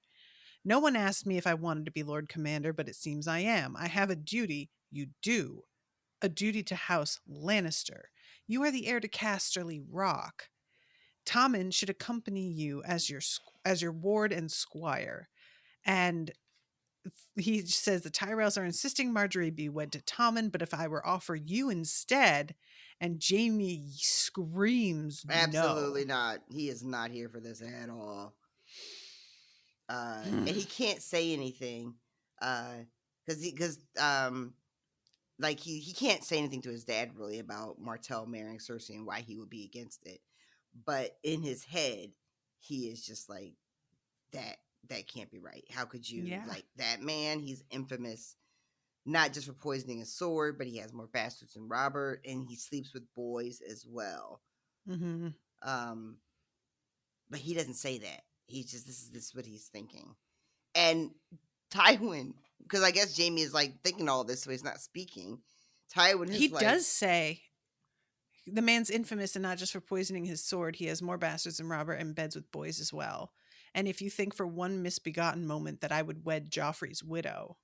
No one asked me if I wanted to be Lord Commander, but it seems I am. I have a duty. You do. A duty to House Lannister. You are the heir to Casterly Rock. Tommen should accompany you as your ward and squire. And he says the Tyrells are insisting Marjorie be wed to Tommen, but if I were offered you instead, and Jamie screams Absolutely no. not. He is not here for this at all. And he can't say anything. Because like he can't say anything to his dad really about Martell marrying Cersei and why he would be against it. But in his head, he is just like, that can't be right. How could you, Yeah. like, that man? He's infamous not just for poisoning a sword, but he has more bastards than Robert, and he sleeps with boys as well. Mm-hmm. Um, but he doesn't say that. He's just, this is what he's thinking. And Tywin, because I guess Jamie is like thinking all this, so he's not speaking. Tywin He is like, does say the man's infamous and not just for poisoning his sword. He has more bastards than Robert and beds with boys as well. And if you think for one misbegotten moment that I would wed Joffrey's widow,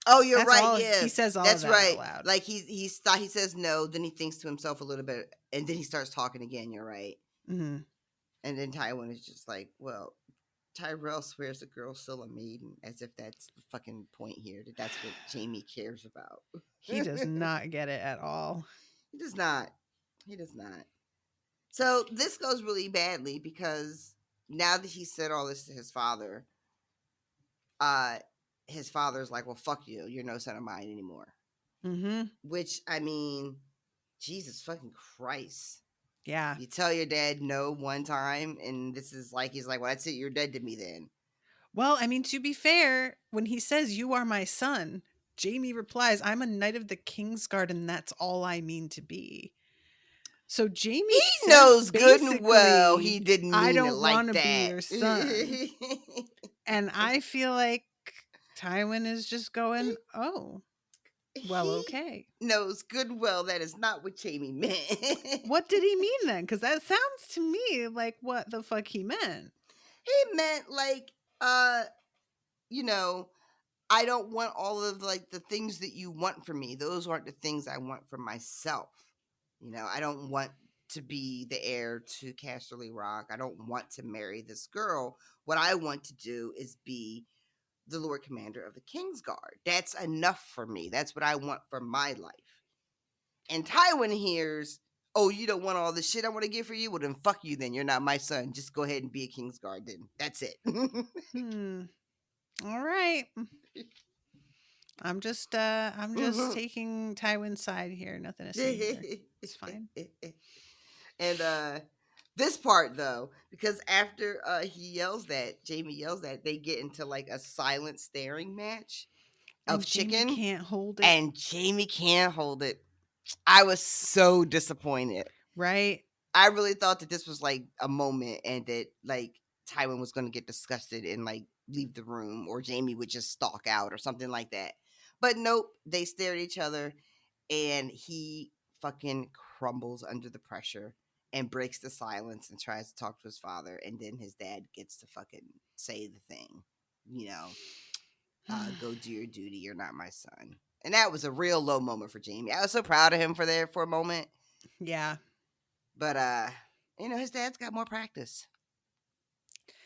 "Oh, you're that's right. all Yeah, he says. All of that's that out right." loud. Like he says no, then he thinks to himself a little bit, and then he starts talking again. You're right. Mm-hmm. And then Tywin is just like, "Well, Tyrell swears the girl's still a maiden, as if that's the fucking point here. That's what Jamie cares about." He does not get it at all. He does not. He does not. So this goes really badly because now that he said all this to uh, his father's like, "Well, fuck you. You're no son of mine anymore." Mm-hmm. Which, I mean, Jesus fucking Christ. Yeah. You tell your dad no one time, and this is like, he's like, "Well, that's it. You're dead to me then." Well, I mean, to be fair, when he says, "You are my son," Jamie replies, "I'm a knight of the Kingsguard, and that's all I mean to be." So Jamie He says knows good and well he basically, didn't "I mean it don't want like to be that. your son." And I feel like Tywin is just going, "Oh, well, He okay." knows good and well that is not what Jamie meant. What did he mean then? Because that sounds to me like what the fuck he meant. He meant like, uh, you know, I don't want all of like the things that you want from me. Those aren't the things I want for myself. I don't want to be the heir to Casterly Rock. I don't want to marry this girl. What I want to do is be the Lord Commander of the Kingsguard. That's enough for me. That's what I want for my life. And Tywin hears, "Oh, you don't want all the shit I want to give for you? Well, then fuck you then. You're not my son. Just go ahead and be a Kingsguard then. That's it." Hmm. All right. I'm just taking Tywin's side here. Nothing to see here. It's fine. And this part though, because after Jamie yells that, they get into like a silent staring match of And Jamie chicken, can't hold it. and Jamie can't hold it. I was so disappointed. Right? I really thought that this was like a moment and that like Tywin was going to get disgusted and like leave the room, or Jamie would just stalk out or something like that. But nope, they stare at each other and he fucking crumbles under the pressure and breaks the silence and tries to talk to his father. And then his dad gets to fucking say the thing, you know, go do your duty. You're not my son. And that was a real low moment for Jamie. I was so proud of him for a moment. Yeah. But his dad's got more practice.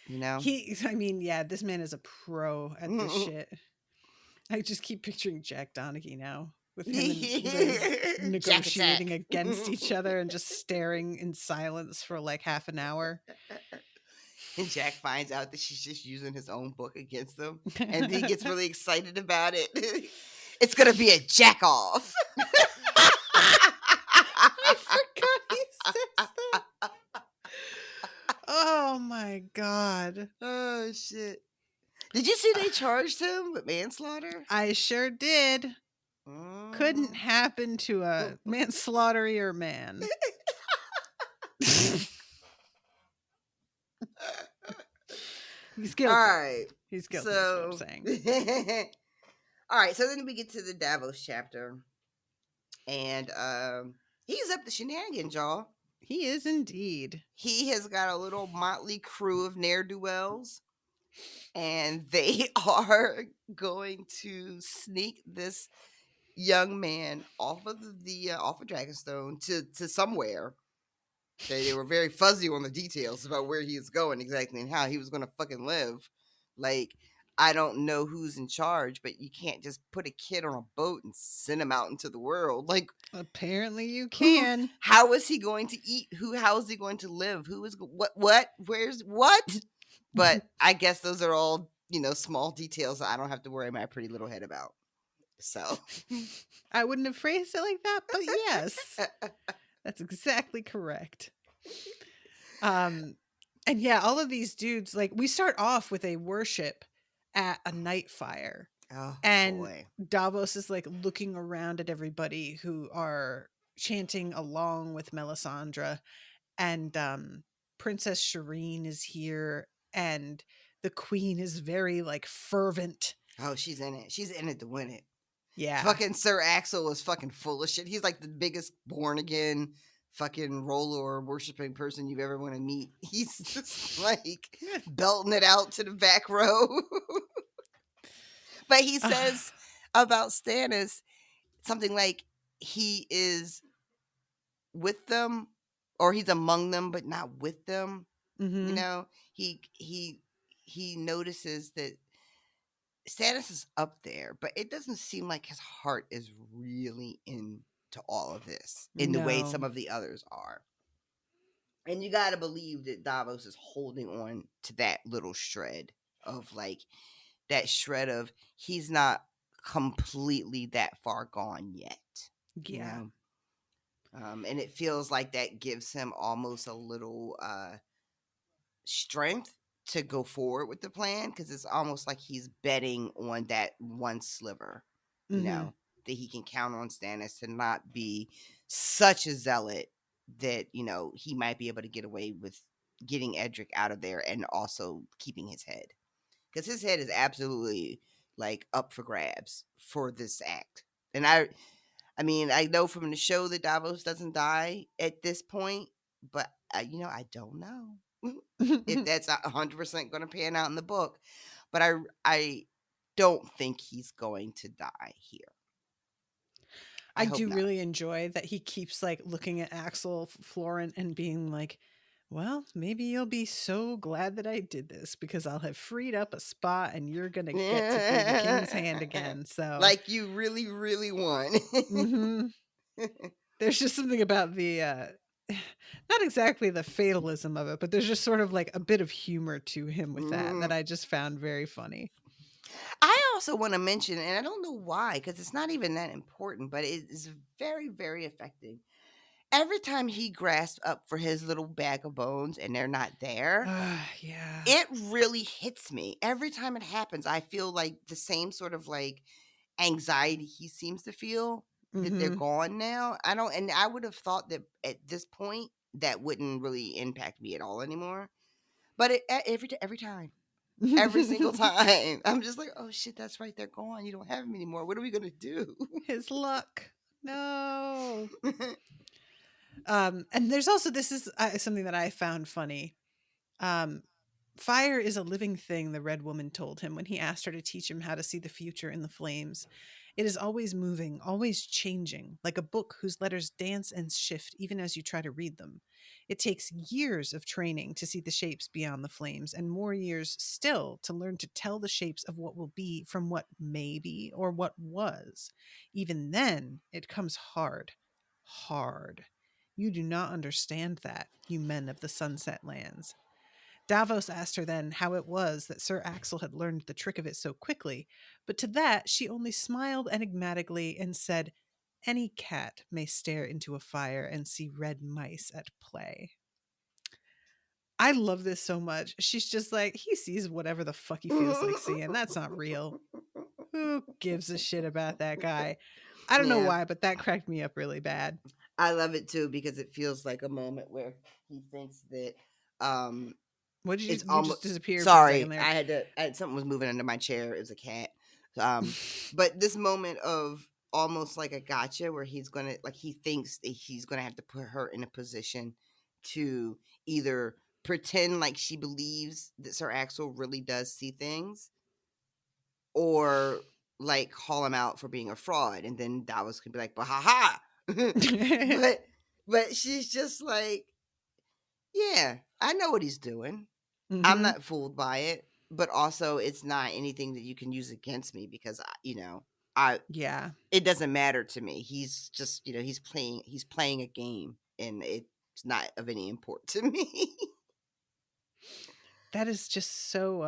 I mean, yeah, this man is a pro at this shit. I just keep picturing Jack Donaghy now with him and Liz Jack negotiating attack. against each other and just staring in silence for like half an hour. And Jack finds out that she's just using his own book against them, and he gets really excited about it. It's gonna be a jack off. I forgot he says that. Oh my god. Oh shit. Did you see they charged him with manslaughter? I sure did. Couldn't happen to a manslaughterer man. He's guilty. All right. He's guilty, is what I'm saying. All right, so then we get to the Davos chapter. And he's up to shenanigans, y'all. He is indeed. He has got a little motley crew of ne'er-do-wells. And they are going to sneak this young man off of off of Dragonstone to somewhere. They were very fuzzy on the details about where he is going exactly and how he was going to fucking live. Like, I don't know who's in charge, but you can't just put a kid on a boat and send him out into the world. Like, apparently you can. How is he going to eat? How is he going to live? Who is what? Where's what? But I guess those are all, small details that I don't have to worry my pretty little head about. So I wouldn't have phrased it like that, but yes. That's exactly correct. And yeah, all of these dudes, like, we start off with a worship at a night fire. Oh, and boy. Davos is like looking around at everybody who are chanting along with Melisandre, and Princess Shireen is here, and the queen is very like fervent. Oh, she's in it. She's in it to win it. Yeah. Fucking Sir Axel is fucking full of shit. He's like the biggest born again fucking roller worshiping person you ever want to meet. He's just like belting it out to the back row. But he says about Stannis something like he is with them, or he's among them but not with them. Mm-hmm. He notices that Stannis is up there, but it doesn't seem like his heart is really into all of this in the way some of the others are. And you got to believe that Davos is holding on to that little shred of like that shred of he's not completely that far gone yet. Yeah. And it feels like that gives him almost a little strength to go forward with the plan, because it's almost like he's betting on that one sliver, that he can count on Stannis to not be such a zealot that, he might be able to get away with getting Edric out of there and also keeping his head. Because his head is absolutely like up for grabs for this act. And I mean, I know from the show that Davos doesn't die at this point, but I don't know if that's 100% going to pan out in the book. But I don't think he's going to die here. I do really enjoy that he keeps like looking at Axel Florent and being like, well, maybe you'll be so glad that I did this because I'll have freed up a spot and you're going to get to be the king's hand again. So like you really, really won. There's just something about the, not exactly the fatalism of it, but there's just sort of like a bit of humor to him with that I just found very funny. I also want to mention, and I don't know why, because it's not even that important, but it is very, very effective. Every time he grasps up for his little bag of bones and they're not there, yeah, it really hits me. Every time it happens, I feel like the same sort of like anxiety he seems to feel that they're gone now. I would have thought that at this point that wouldn't really impact me at all anymore. But every time, every single time, I'm just like, oh shit, that's right, they're gone. You don't have them anymore. What are we gonna do? His luck. No. And there's also, this is something that I found funny. Um, Fire is a living thing, the Red Woman told him when he asked her to teach him how to see the future in the flames. It is always moving, always changing, like a book whose letters dance and shift even as you try to read them. It takes years of training to see the shapes beyond the flames, and more years still to learn to tell the shapes of what will be from what may be or what was. Even then, it comes hard. Hard. You do not understand that, you men of the Sunset Lands. Davos asked her then how it was that Sir Axel had learned the trick of it so quickly, but to that she only smiled enigmatically and said, "Any cat may stare into a fire and see red mice at play." I love this so much. She's just like, he sees whatever the fuck he feels like seeing. That's not real. Who gives a shit about that guy? I don't know Yeah, why, but that cracked me up really bad. I love it too because it feels like a moment where he thinks that um What did it's you almost. just disappeared for a second Sorry, there? something was moving under my chair. It was a cat. But this moment of almost like a gotcha where he's gonna like he thinks that he's gonna have to put her in a position to either pretend like she believes that Sir Axel really does see things, or like call him out for being a fraud, and then Davos could be like, "But haha," but she's just like, "Yeah, I know what he's doing. I'm Hmm. not fooled by it, but also it's not anything that you can use against me because I Yeah. it doesn't matter to me. He's just, he's playing a game and it's not of any import to me." That is just so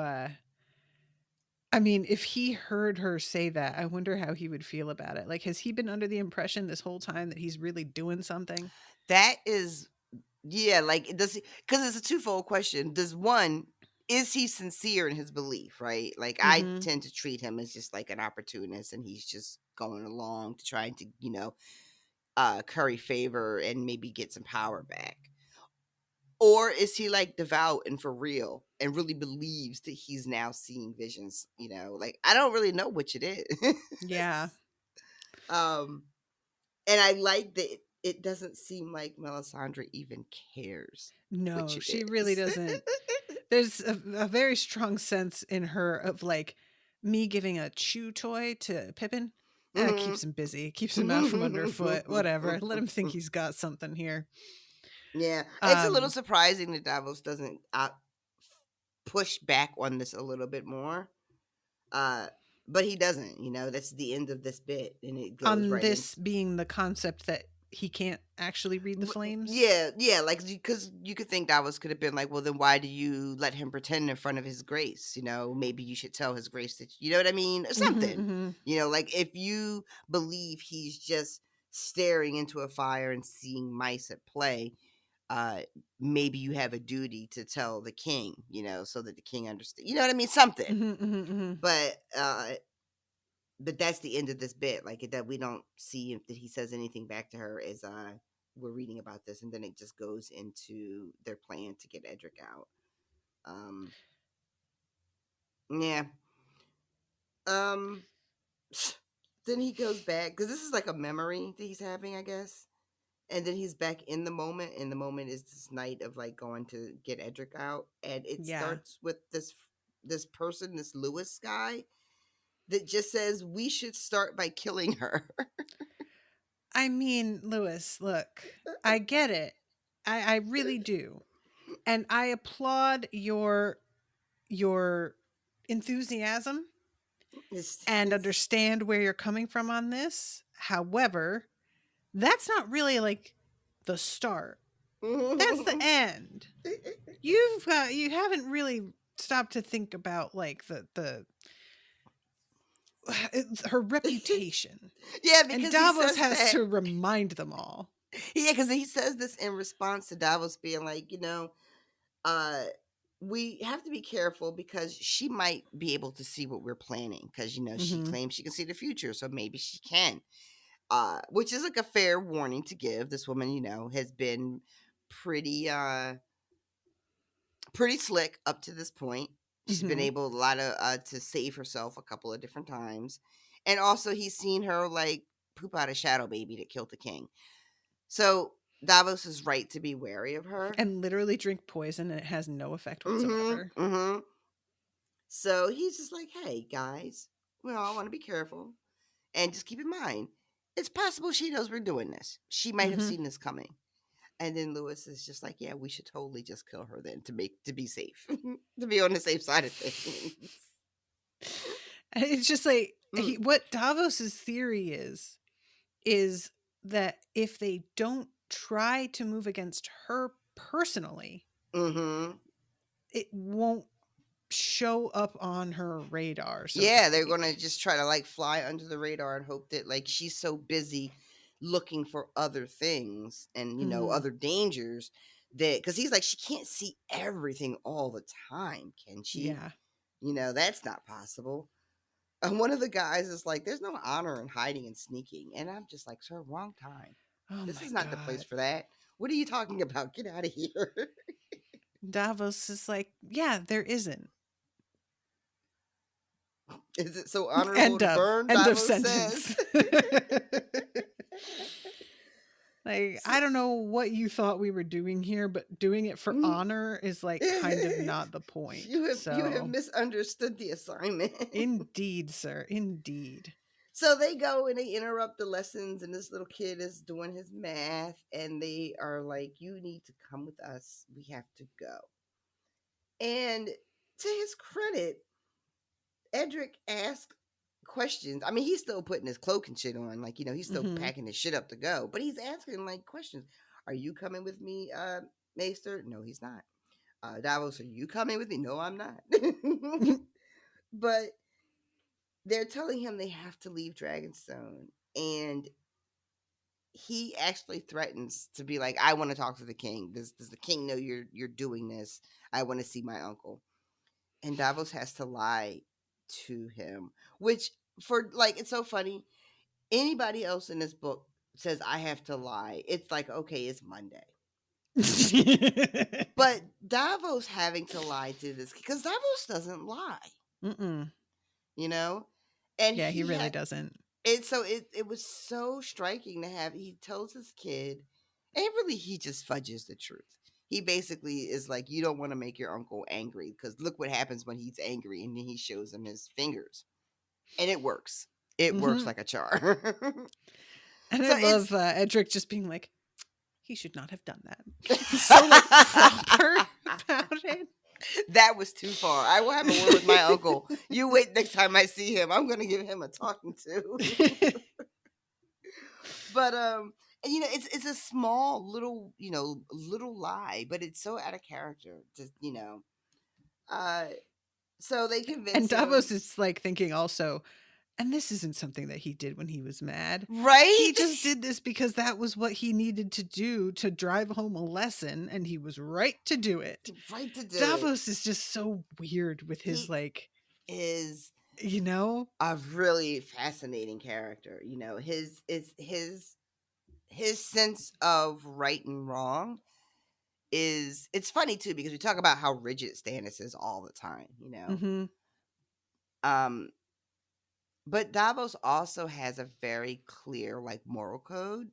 I mean, if he heard her say that, I wonder how he would feel about it. Like, has he been under the impression this whole time that he's really doing something? That is, yeah, like does he, because it's a twofold question. Does one, is he sincere in his belief, right? Like I Mhm. tend to treat him as just like an opportunist and he's just going along to trying to, curry favor and maybe get some power back. Or is he like devout and for real and really believes that he's now seeing visions? Like I don't really know which it is. Yeah. um, and I like that it doesn't seem like Melisandre even cares which No, she it really is. doesn't. There's a very strong sense in her of like me giving a chew toy to Pippin. It Mhm. keeps him busy, keeps him out from underfoot, whatever. Let him think he's got something here. Yeah, it's a little Um, surprising that Davos doesn't push back on this a little bit more. Uh, but he doesn't. That's the end of this bit, and it goes on right this into. being the concept that he can't actually read the flames. Yeah, yeah, like because you could think Davos could have been like, well, then why do you let him pretend in front of his grace? Maybe you should tell his grace that you know what I mean, or Mhm, something. mhm. Like if you believe he's just staring into a fire and seeing mice at play, uh, maybe you have a duty to tell the king, so that the king understands. You know what I mean, something. Mhm, mhm, mhm. But that's the end of this bit. Like that, we don't see that he says anything back to her as we're reading about this, and then it just goes into their plan to get Edric out. Um, yeah. Um, then he goes back because this is like a memory that he's having, I guess. And then he's back in the moment, and the moment is this night of like going to get Edric out, and it Yeah. starts with this person, this Lewis guy, that just says we should start by killing her. I mean, Lewis, look, I get it. I really do. And I applaud your enthusiasm It's, and it's understand where you're coming from on this. However, that's not really like the start. That's the end. You haven't really stopped to think about like the it's her reputation. yeah, And because he Davos says has that. to remind them all. Yeah, because he says this in response to Davos being like, uh, we have to be careful because she might be able to see what we're planning because she Mhm. claims she can see the future, so maybe she can. Which is like a fair warning to give. This woman, has been pretty pretty slick up to this point. She's been Mhm. able a lot of to save herself a couple of different times, and also he's seen her like poop out a shadow baby that killed the king. So Davos is right to be wary of her. And literally drink poison and it has no effect Mm-hmm. whatsoever. Mm-hmm. So he's just like, hey guys, we all want to be careful, and just keep in mind, it's possible she knows we're doing this. She might have Mhm. seen this coming. And then Lewis is just like, yeah, we should totally just kill her then to be safe, to be on the safe side of things. And it's just like Mm. what Davos's theory is that if they don't try to move against her personally, Mm-hmm. it won't show up on her radar, so to Yeah, they're gonna speak. just try to like fly under the radar and hope that like she's so busy looking for other things and Mm, other dangers that because he's like she can't see everything all the time, can she? yeah. That's not possible. And one of the guys is like, "There's no honor in hiding and sneaking," and I'm just like, "Sir, wrong time. Oh This my is not the place god. for that. What are you talking about? Get out of here." Davos is like, yeah, there isn't. Is it so honorable End to of. burn? End of Davos says. sentence. Like, So, I don't know what you thought we were doing here, but doing it for mm, honor is like kind of not the point. you have So, misunderstood the assignment. indeed, sir. Indeed. So they go and they interrupt the lessons, and this little kid is doing his math, and they are like, "You need to come with us. We have to go." And to his credit, Edric asked questions. I mean, he's still putting his cloak and shit on, like he's still Hmm. packing his shit up to go, but he's asking like questions. Are you coming with me, Maester? No, he's not. Davos, are you coming with me? No, I'm not. But they're telling him they have to leave Dragonstone, and he actually threatens to be like, "I want to talk to the king. Does the king know you're doing this? I want to see my uncle." And Davos has to lie to him, which for like it's so funny. Anybody else in this book says I have to lie, it's like okay, it's Monday. But Davos having to lie to this because Davos doesn't lie, Mm-mm. you know, and Yeah, he he really had doesn't. it. So it was so striking to have. He tells his kid, and really he just fudges the truth. He basically is like, you don't want to make your uncle angry because look what happens when he's angry, and then he shows him his fingers, and it works. It works Hmm. like a charm. And I So love it's Edric just being like, he should not have done that. He's so like proper about it. that was too far. I will have a word with my uncle. You wait next time I see him. I'm gonna give him a talking to. But and it's a small little little lie, but it's so out of character. Just uh, so they And convince Davos him, is like thinking also, and this isn't something that he did when he was mad. right? He just did this because that was what he needed to do to drive home a lesson, and he was right to do it. Right to do it. Davos is just so weird with his He like, is you know? a really fascinating character. His sense of right and wrong is it's funny too because we talk about how rigid Stannis is all the time. Mm-hmm. Um, but Davos also has a very clear like moral code.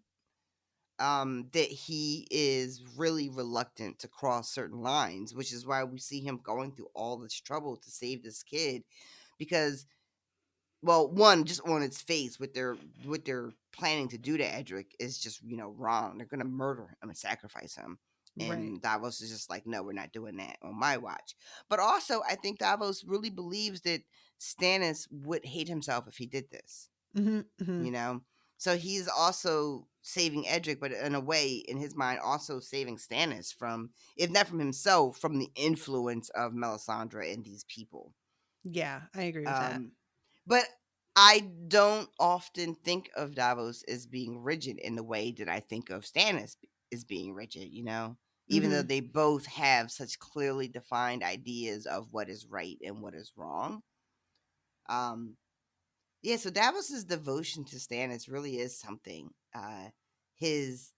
That he is really reluctant to cross certain lines, which is why we see him going through all this trouble to save this kid because well, one just on its face, what they're planning to do to Edric is just wrong. They're gonna murder him and sacrifice him, Right. and Davos is just like, no, we're not doing that on my watch. But also, I think Davos really believes that Stannis would hate himself if he did this. Mm-hmm. Mm-hmm. You know, so he's also saving Edric, but in a way, in his mind, also saving Stannis from, if not from himself, from the influence of Melisandre and these people. Yeah, I agree with that. Um, but I don't often think of Davos as being rigid in the way that I think of Stannis as being rigid. Even though Mm-hmm. they both have such clearly defined ideas of what is right and what is wrong. Um, yeah, so Davos's devotion to Stannis really is something. His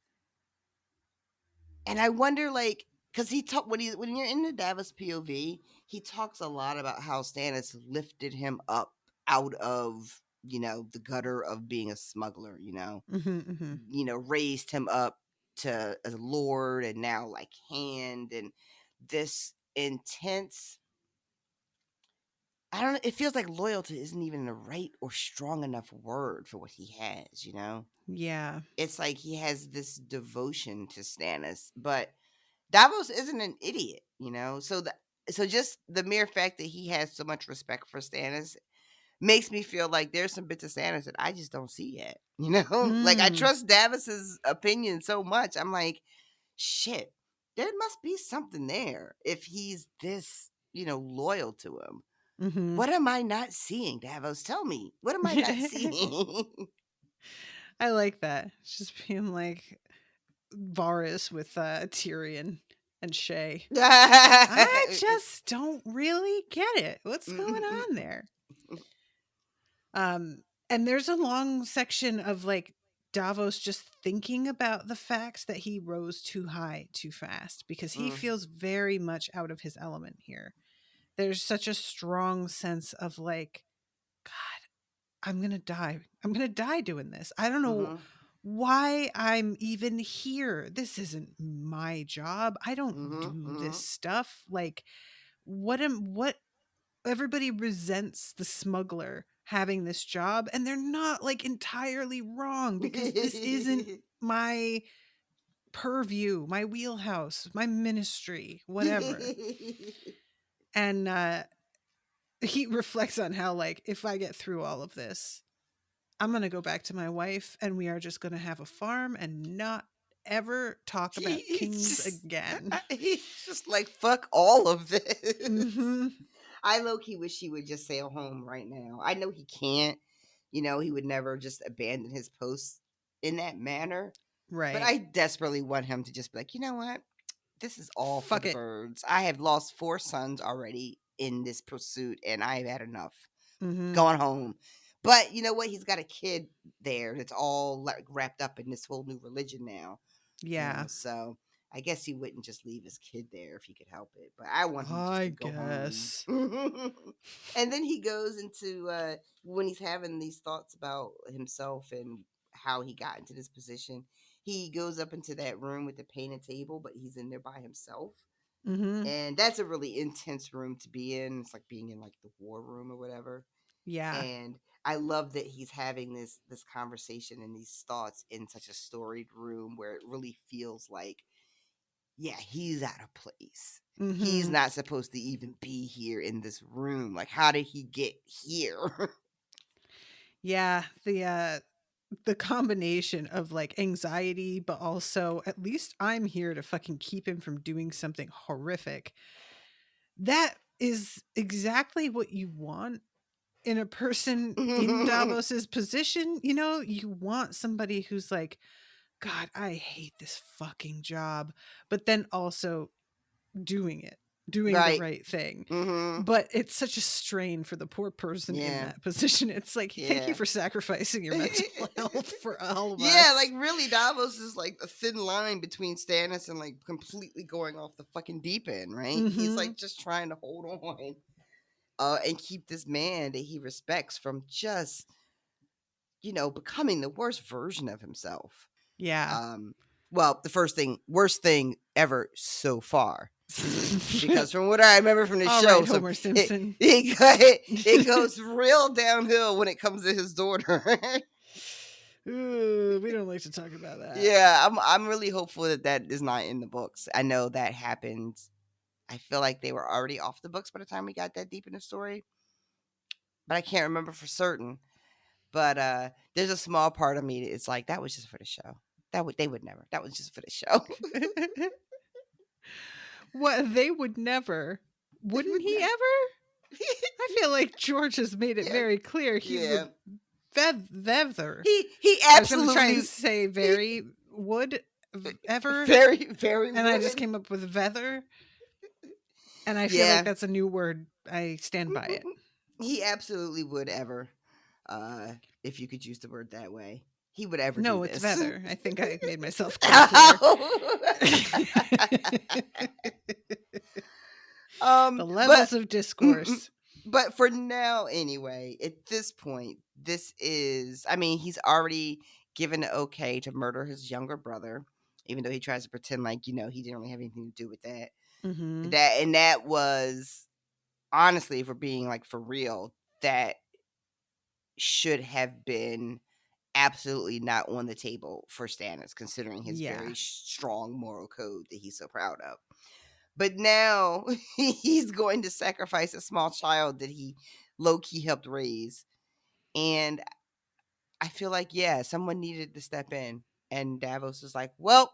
And I wonder, like, because he talk when you're in the Davos POV, he talks a lot about how Stannis lifted him up out of the gutter of being a smuggler. Mm-hmm. Raised him up to a lord, and now like hand, and this intense. I don't know. It feels like loyalty isn't even the right or strong enough word for what he has. Yeah. It's like he has this devotion to Stannis, but Davos isn't an idiot. So just the mere fact that he has so much respect for Stannis makes me feel like there's some bits of Stannis that I just don't see yet. Like I Mm. trust Davos's opinion so much. I'm like, shit, there must be something there if he's this, loyal to him. Mm-hmm. What am I not seeing, Davos? Tell me. What am I not seeing? I like that. It's just being like Varys with Tyrion and Shay. I just don't really get it. What's going on there? And there's a long section of like Davos just thinking about the fact that he rose too high too fast because he Mm, feels very much out of his element here. There's such a strong sense of like, God, I'm going to die. I'm going to die doing this. I don't know mhm, why I'm even here. This isn't my job. I don't mhm, do this mhm. stuff. Like, what everybody resents the smuggler having this job, and they're not like entirely wrong because this isn't my purview, my wheelhouse, my ministry, whatever. And he reflects on how like if I get through all of this, I'm going to go back to my wife and we are just going to have a farm and not ever talk about kings again. He's just like, fuck all of this. Mhm. I low key wish he would just sail home right now. I know he can't. He would never just abandon his post in that manner. But Right. I desperately want him to just be like, you know what? This is all for Fuck the it. birds. I have lost 4 sons already in this pursuit, and I've had enough. Mhm. Going home. But you know what? He's got a kid there that's all like wrapped up in this whole new religion now. Yeah. So I guess he wouldn't just leave his kid there if he could help it. But I want him just to I go home. guess. And then he goes into when he's having these thoughts about himself and how he got into this position. He goes up into that room with the painted table, but he's in there by himself. Mhm. And that's a really intense room to be in. It's like being in like the war room or whatever. Yeah. And I love that he's having this conversation and these thoughts in such a storied room where it really feels like, yeah, he's out of place. He's Mhm. not supposed to even be here in this room. Like, how did he get here? Yeah, the combination of like anxiety but also at least I'm here to fucking keep him from doing something horrific. That is exactly what you want in a person in Davos's position. You want somebody who's like, God, I hate this fucking job, but then also doing it, doing the Right. right thing. Mm-hmm. But it's such a strain for the poor person in Yeah. that position. It's like, thank you Yeah. for sacrificing your mental health for all of Yeah, like us. really, Davos is like a thin line between Stannis and like completely going off the fucking deep end, right? He's Mm-hmm. like just trying to hold on and keep this man that he respects from just, becoming the worst version of himself. Yeah. Um, well, worst thing ever so far. Because from what I remember from the All show, right, Homer it, Simpson. it goes real downhill when it comes to his daughter. Ooh, we don't like to talk about that. Yeah, I'm really hopeful that is not in the books. I know that happened. I feel like they were already off the books by the time we got that deep in the story, but I can't remember for certain. But there's a small part of me that it's like that was just for the show. They would never. That was just for the show. What they would never. They Wouldn't would he never. ever? I feel like George has made it Yeah, very clear he yeah. would veather. He I was going to try and absolutely say he very would ever, very very and I just would. came up with feather, and I feel like Yeah. that's a new word. I stand by it. He absolutely would ever. Uh if you could use the word that way. he would ever do No, it's this. Veather. I think I made myself quite clear. The But levels of discourse. but for now, anyway, at this point, this is. I mean, he's already given the okay to murder his younger brother, even though he tries to pretend like he didn't really have anything to do with that. Mm-hmm. That was honestly, if we're being like for real, that should have been absolutely not on the table for Stannis, considering his Yeah. very strong moral code that he's so proud of. But now he's going to sacrifice a small child that he low key helped raise. And I feel like, yeah, someone needed to step in. And Davos was like, well,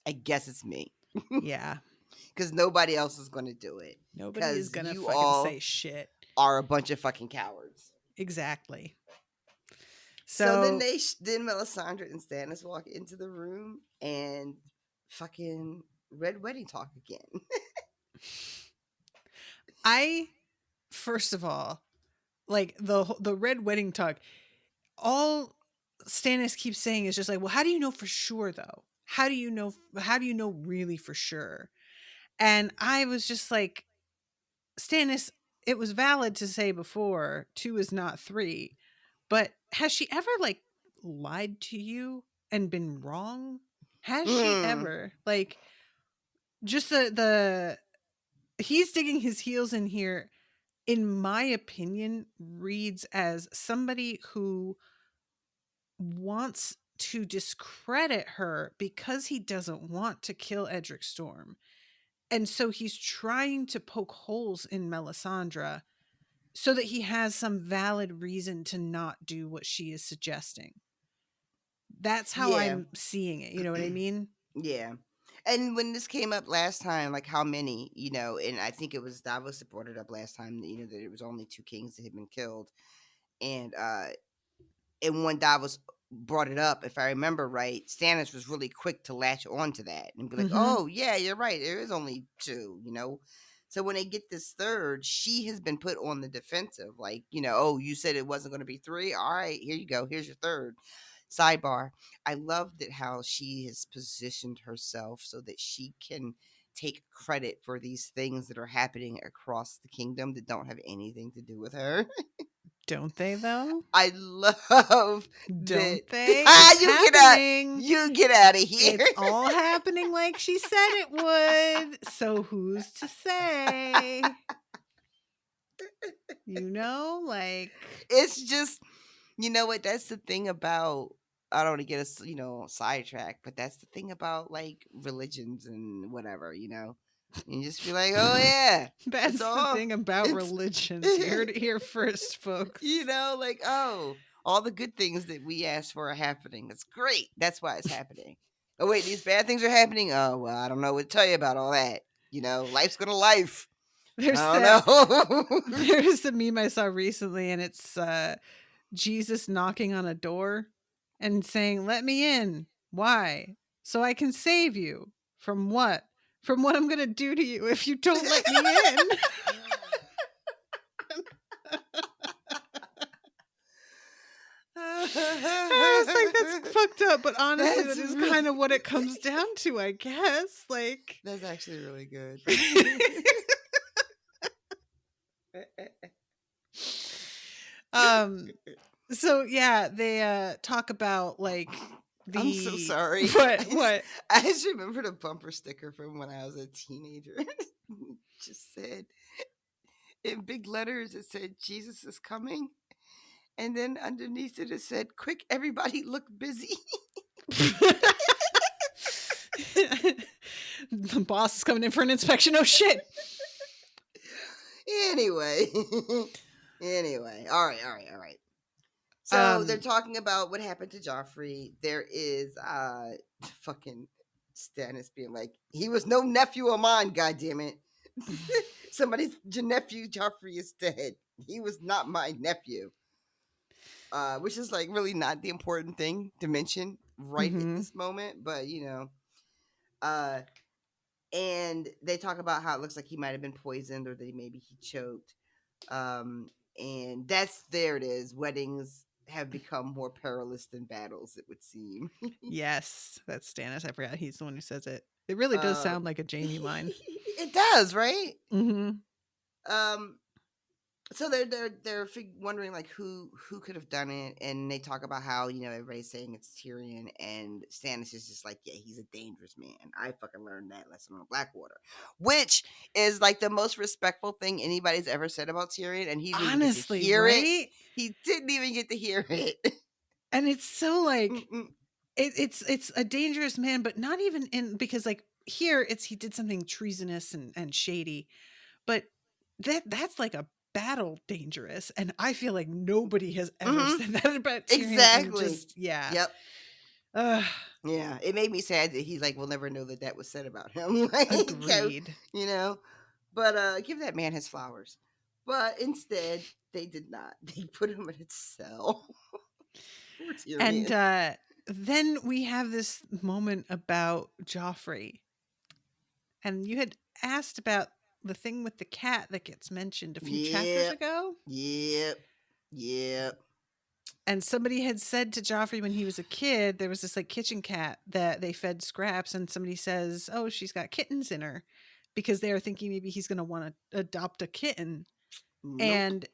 I guess it's me. Yeah. Because nobody else is going to do it. Nobody is Because gonna you fucking say all shit. are a bunch of fucking cowards. Exactly. So then So then Melisandre and Stannis walk into the room and fucking red wedding talk again. I, first of all, like the red wedding talk, all Stannis keeps saying is just like, well, how do you know for sure though? How do you know really for sure? And I was just like, Stannis, it was valid to say before 2 is not 3, but has she ever like lied to you and been wrong? Has she Hmm. ever? Like, just the he's digging his heels in here, in my opinion, reads as somebody who wants to discredit her because he doesn't want to kill Edric Storm. And so he's trying to poke holes in Melisandre so that he has some valid reason to not do what she is suggesting. That's how Yeah. I'm seeing it. You know what I mean? Yeah. And when this came up last time, like how many, and I think it was Davos that brought it up last time, that it was only 2 kings that had been killed. And when Davos brought it up, if I remember right, Stannis was really quick to latch on to that and be like, Mm-hmm. oh, yeah, you're right. There is only 2. So when they get this third, she has been put on the defensive. Like, oh, you said it wasn't going to be 3. All right, here you go. Here's your third. Sidebar. I loved it how she has positioned herself so that she can take credit for these things that are happening across the kingdom that don't have anything to do with her. Don't they though? I love that. Don't they? It's You get out. happening. You get out of here. It's all happening like she said it would. So who's to say? Like, It's just, you know what? That's the thing about. I don't want to get us, sidetracked, but that's the thing about like religions and whatever, You just be like, oh yeah, that's it's the all. thing about It's religions. You heard it here first, folks. like, oh, all the good things that we asked for are happening. That's great. That's why it's happening. Oh wait, these bad things are happening. Oh well, I don't know what to tell you about all that. Life's gonna life. There's I that. don't know. There's a meme I saw recently, and it's Jesus knocking on a door and saying, "Let me in." Why? So I can save you from what? From what I'm gonna do to you if you don't let me in. I was like, that's fucked up, but honestly, That's that is really kind of what it comes down to, I guess. Like, That's actually really good. so yeah, they talk about like I'm so sorry. what I just remember the bumper sticker from when I was a teenager. Just said in big letters, it said Jesus is coming. And then underneath it said, quick, everybody look busy. the boss is coming in for an inspection. Oh shit. Anyway. All right. So they're talking about what happened to Joffrey. There is fucking Stannis being like, he was no nephew of mine, goddammit. Somebody's nephew Joffrey is dead. He was not my nephew. Which is like really not the important thing to mention right at this moment, but and they talk about how it looks like he might have been poisoned or that maybe he choked. And there it is. Weddings have become more perilous than battles, it would seem. Yes, that's Stannis. I forgot he's the one who says it. It really does Um, sound like a Jamie line. it does, right? Mm-hmm. Um, so they're wondering like who could have done it, and they talk about how everybody's saying it's Tyrion, and Stannis is just like, yeah, he's a dangerous man. I fucking learned that lesson on Blackwater, which is like the most respectful thing anybody's ever said about Tyrion, and he didn't even get to Honestly, hear it. right? He didn't even get to hear it. And it's so like Mm-mm. it's a dangerous man, but not even in because like here it's he did something treasonous and shady, but that's like a battle dangerous, and I feel like nobody has ever Mhm. said that about Tyrion, and Exactly. just yeah. Yep. Ugh, Yeah. It made me sad that he's like, we'll never know that that was said about him. Like, agreed. you know. But give that man his flowers. But instead, they did not. They put him in a cell. Poor And Tyrion. then we have this moment about Joffrey, and you had asked about the thing with the cat that gets mentioned a few chapters Yep. ago. Yep. Yep. And somebody had said to Joffrey when he was a kid, there was this like kitchen cat that they fed scraps, and somebody says, "Oh, she's got kittens in her," because they are thinking maybe he's going to want to adopt a kitten. Nope. And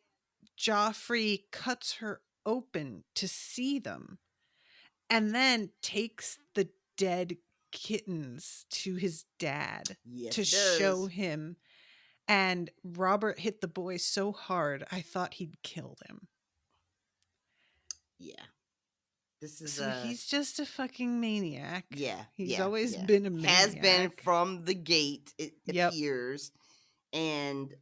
Joffrey cuts her open to see them, and then takes the dead kittens to his dad Yes, to he show does. him. And Robert hit the boy so hard, I thought he'd killed him. Yeah. This is So he's just a fucking maniac. yeah, He's yeah, always yeah. been a Has been maniac. from the gate, it Yep. appears. And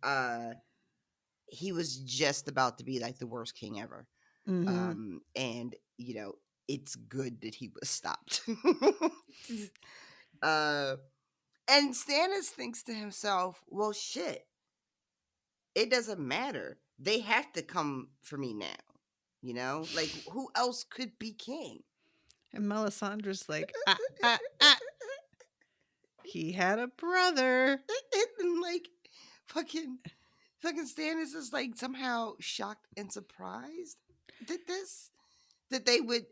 he was just about to be like the worst king ever. Mm-hmm. And it's good that he was stopped. uh and Stannis thinks to himself, well, shit, it doesn't matter. They have to come for me now. Like, who else could be king? And Melisandre's like, he had a brother. And like, fucking Stannis is like somehow shocked and surprised that they would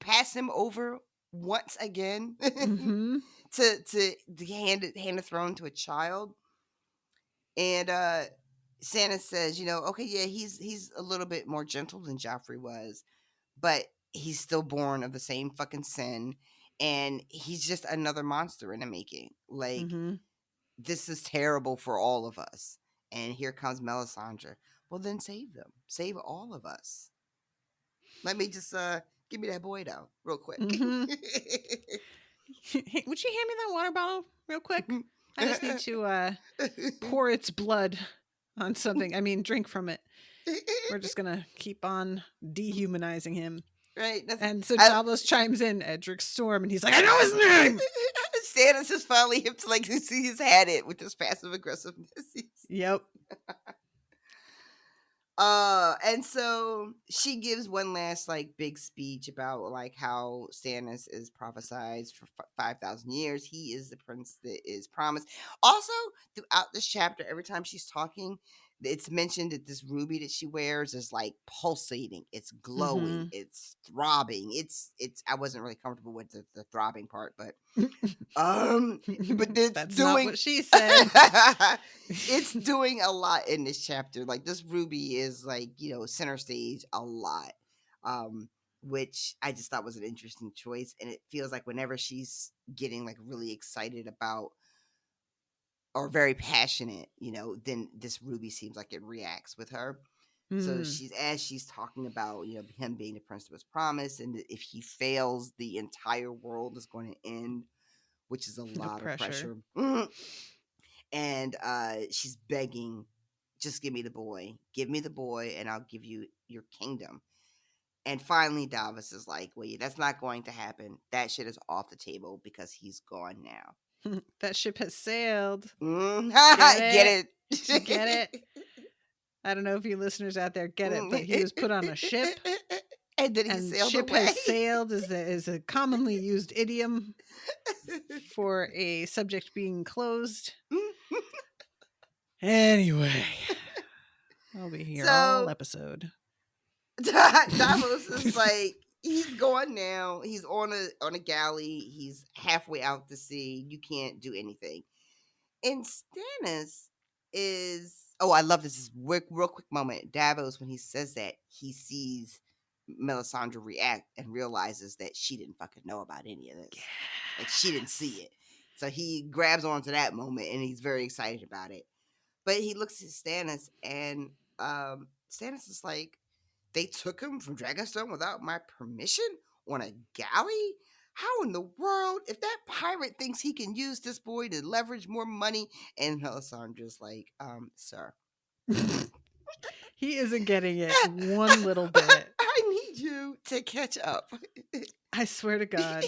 pass him over once again Mm-hmm. to hand the throne to a child. And Stannis says, okay, yeah, he's a little bit more gentle than Joffrey was, but he's still born of the same fucking sin, and he's just another monster in the making. Like, Mm-hmm. this is terrible for all of us. And here comes Melisandre. Well, then save them. Save all of us. Let me just give me that boy down real quick. Mm-hmm. Hey, would you hand me that water bottle real quick? I just need to pour its blood on something. I mean, drink from it. We're just gonna keep on dehumanizing him. Right. And so Davos chimes in, Edric Storm, and he's like, I know his name. Stannis is finally hip to like see he's had it with this passive aggressiveness. Yep. And so she gives one last like big speech about like how Stannis is prophesied for 5,000 years. He is the prince that is promised. Also, throughout this chapter, every time she's talking, it's mentioned that this ruby that she wears is like pulsating, it's glowing, it's throbbing. It's I wasn't really comfortable with the throbbing part, but it's That's doing not what she said. it's doing a lot in this chapter. Like, this ruby is like, center stage a lot. Which I just thought was an interesting choice. And it feels like whenever she's getting like really excited about or very passionate, then this ruby seems like it reacts with her. So she's talking about, him being the prince that was promised, and if he fails, the entire world is going to end, which is a lot of pressure. And she's begging, just give me the boy, and I'll give you your kingdom. And finally, Davos is like, wait, that's not going to happen. That shit is off the table because he's gone now. That ship has sailed. Get it? Did you get it? I don't know if you listeners out there get it, but he was put on a ship. And then he sailed ship away. has sailed is a commonly used idiom for a subject being closed. Anyway, I'll be here all episode. Davos is like, he's gone now. He's on a galley. He's halfway out to sea. You can't do anything. And Stannis is, oh, I love this real quick moment. Davos, when he says that, he sees Melisandre react and realizes that she didn't fucking know about any of this. Like, she didn't see it. So he grabs onto that moment and he's very excited about it. But he looks at Stannis and Stannis is like, they took him from Dragonstone without my permission on a galley? How in the world, if that pirate thinks he can use this boy to leverage more money? And Melisandre's like, sir. He isn't getting it one little bit. I need you to catch up. I swear to God.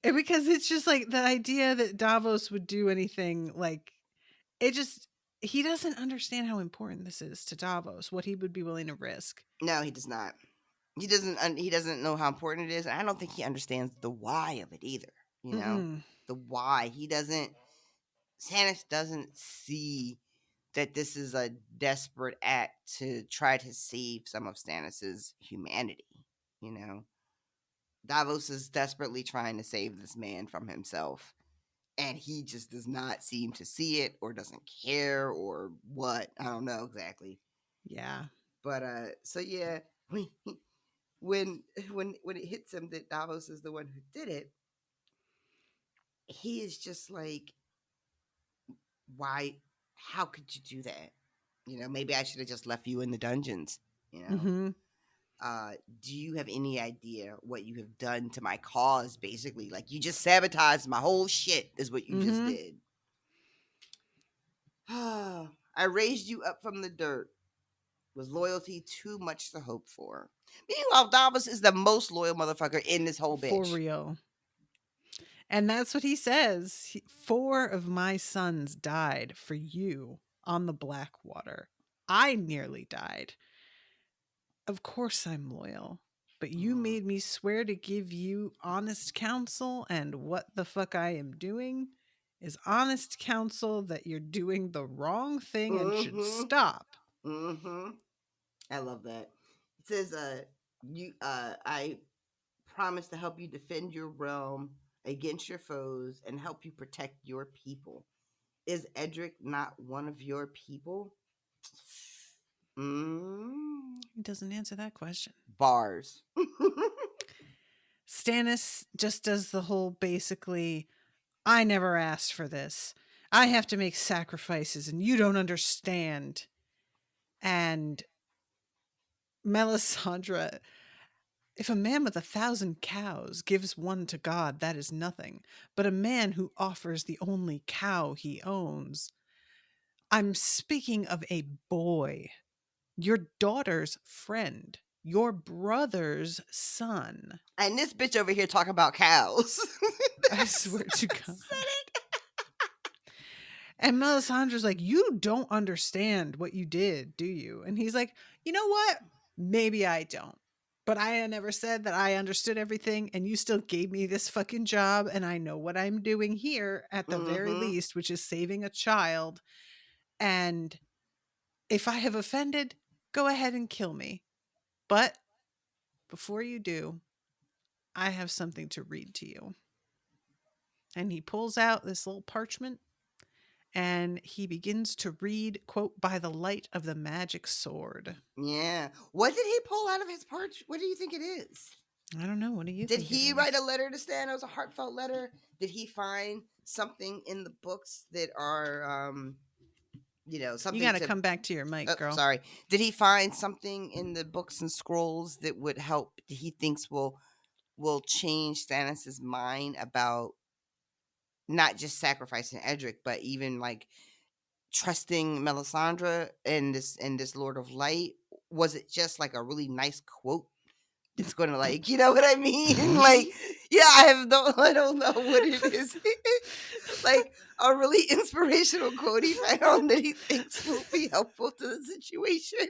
And because it's just like the idea that Davos would do anything, like, it just, he doesn't understand how important this is to Davos, what he would be willing to risk. No, he does not. He doesn't know how important it is, and I don't think he understands the why of it either. You know, the why. Stannis doesn't see that this is a desperate act to try to save some of Stannis's humanity. You know, Davos is desperately trying to save this man from himself, and he just does not seem to see it, or doesn't care, or what. I don't know exactly. Yeah. But so yeah, when it hits him that Davos is the one who did it, he is just like, why? How could you do that? You know, maybe I should have just left you in the dungeons. You know, do you have any idea what you have done to my cause? Basically, like, you just sabotaged my whole shit. Is what you just did. I raised you up from the dirt. Was loyalty too much to hope for? Meanwhile, Davos is the most loyal motherfucker in this whole bitch. For real. And that's what he says. 4 of my sons died for you on the Blackwater. I nearly died. Of course I'm loyal. But you made me swear to give you honest counsel, and what the fuck I am doing is honest counsel that you're doing the wrong thing and should stop. I love that. It says, I promise to help you defend your realm against your foes and help you protect your people. Is Edric not one of your people? He doesn't answer that question. Bars. Stannis just does the whole basically, I never asked for this. I have to make sacrifices and you don't understand. And Melisandre, if a man with 1,000 cows gives one to God, that is nothing. But a man who offers the only cow he owns, I'm speaking of a boy, your daughter's friend, your brother's son. And this bitch over here talking about cows. I swear to God. And Melisandre's like, you don't understand what you did, do you? And he's like, you know what? Maybe I don't. But I never said that I understood everything, and you still gave me this fucking job, and I know what I'm doing here at the very least, which is saving a child. And if I have offended, go ahead and kill me. But before you do, I have something to read to you. And he pulls out this little parchment and he begins to read, quote, by the light of the magic sword. Yeah. What did he pull out of his parch? What do you think it is? I don't know. What do you Did think? he write a letter to Stannis, a heartfelt letter? Did he find something in the books that are, something? You got to come back to your mic, girl. Sorry. Did he find something in the books and scrolls that would help? That he thinks will change Stannis's mind about not just sacrificing Edric, but even like trusting Melisandre and this Lord of Light? Was it just like a really nice quote? It's gonna, like, you know what I mean? Like, yeah, I don't know what it is. Like a really inspirational quote he found that he thinks will be helpful to the situation.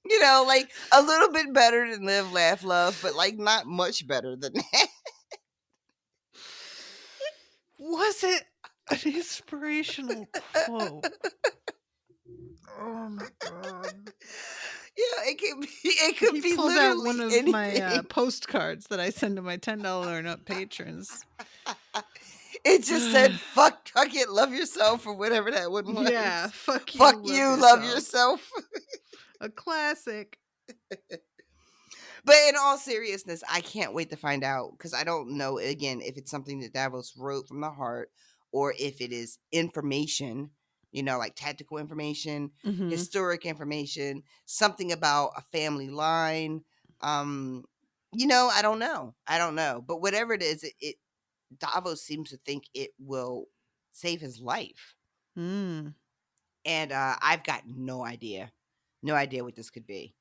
You know, like a little bit better than live, laugh, love, but like not much better than that. Was it an inspirational quote? Oh my God. Yeah, it It could He be pulled out literally one of anything. my postcards that I send to my $10 and up patrons. It just said, fuck it, love yourself, or whatever that one was. Yeah, fuck you, Fuck you, love yourself. A classic. But in all seriousness, I can't wait to find out, because I don't know, again, if it's something that Davos wrote from the heart or if it is information, like tactical information, Mm-hmm. historic information, something about a family line. I don't know. But whatever it is, Davos seems to think it will save his life. Mm. And I've got no idea what this could be.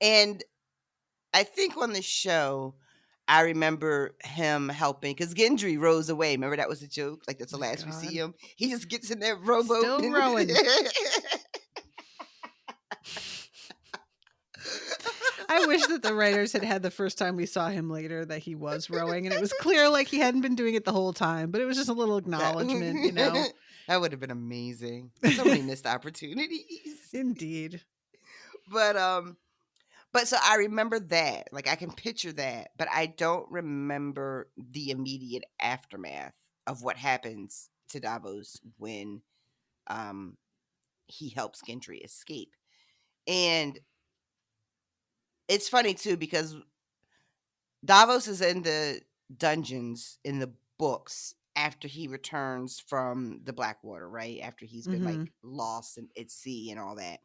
And I think on the show, I remember him helping, because Gendry rows away. Remember, that was a joke? Like, that's the My last we God. see him. He just gets in that rowboat. Still rowing. I wish that the writers had the first time we saw him later that he was rowing, and it was clear like he hadn't been doing it the whole time, but it was just a little acknowledgement, That would have been amazing. So many missed opportunities. Indeed. But so I remember that. Like, I can picture that, but I don't remember the immediate aftermath of what happens to Davos when he helps Gendry escape. And it's funny too, because Davos is in the dungeons in the books after he returns from the Blackwater, right? After he's been like lost at sea and all that.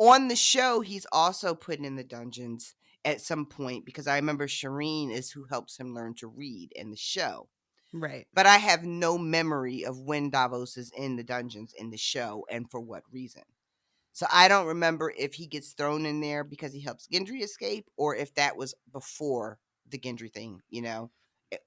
On the show, he's also put in the dungeons at some point, because I remember Shireen is who helps him learn to read in the show. Right. But I have no memory of when Davos is in the dungeons in the show and for what reason. So I don't remember if he gets thrown in there because he helps Gendry escape, or if that was before the Gendry thing,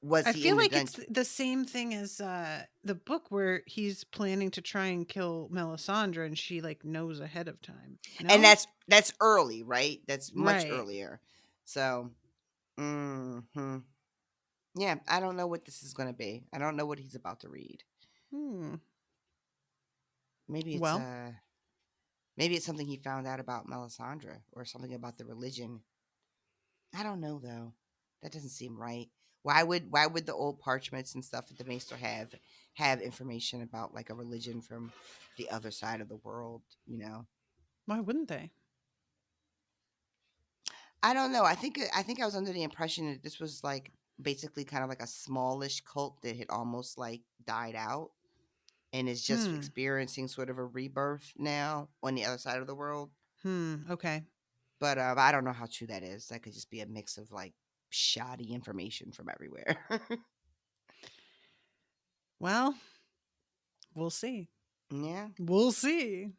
Was I he feel in the like it's dungeon? the same thing as the book where he's planning to try and kill Melisandre, and she like knows ahead of time. No? And that's early, right? That's much Right. earlier. So, yeah, I don't know what this is going to be. I don't know what he's about to read. Maybe it's Well, maybe it's something he found out about Melisandre, or something about the religion. I don't know though. That doesn't seem right. Why would the old parchments and stuff that the Maester have information about like a religion from the other side of the world? why wouldn't they? I don't know. I think I was under the impression that this was like basically kind of like a smallish cult that had almost like died out and is just experiencing sort of a rebirth now on the other side of the world. Okay. But I don't know how true that is. That could just be a mix of like shoddy information from everywhere. Well, we'll see. Yeah. We'll see.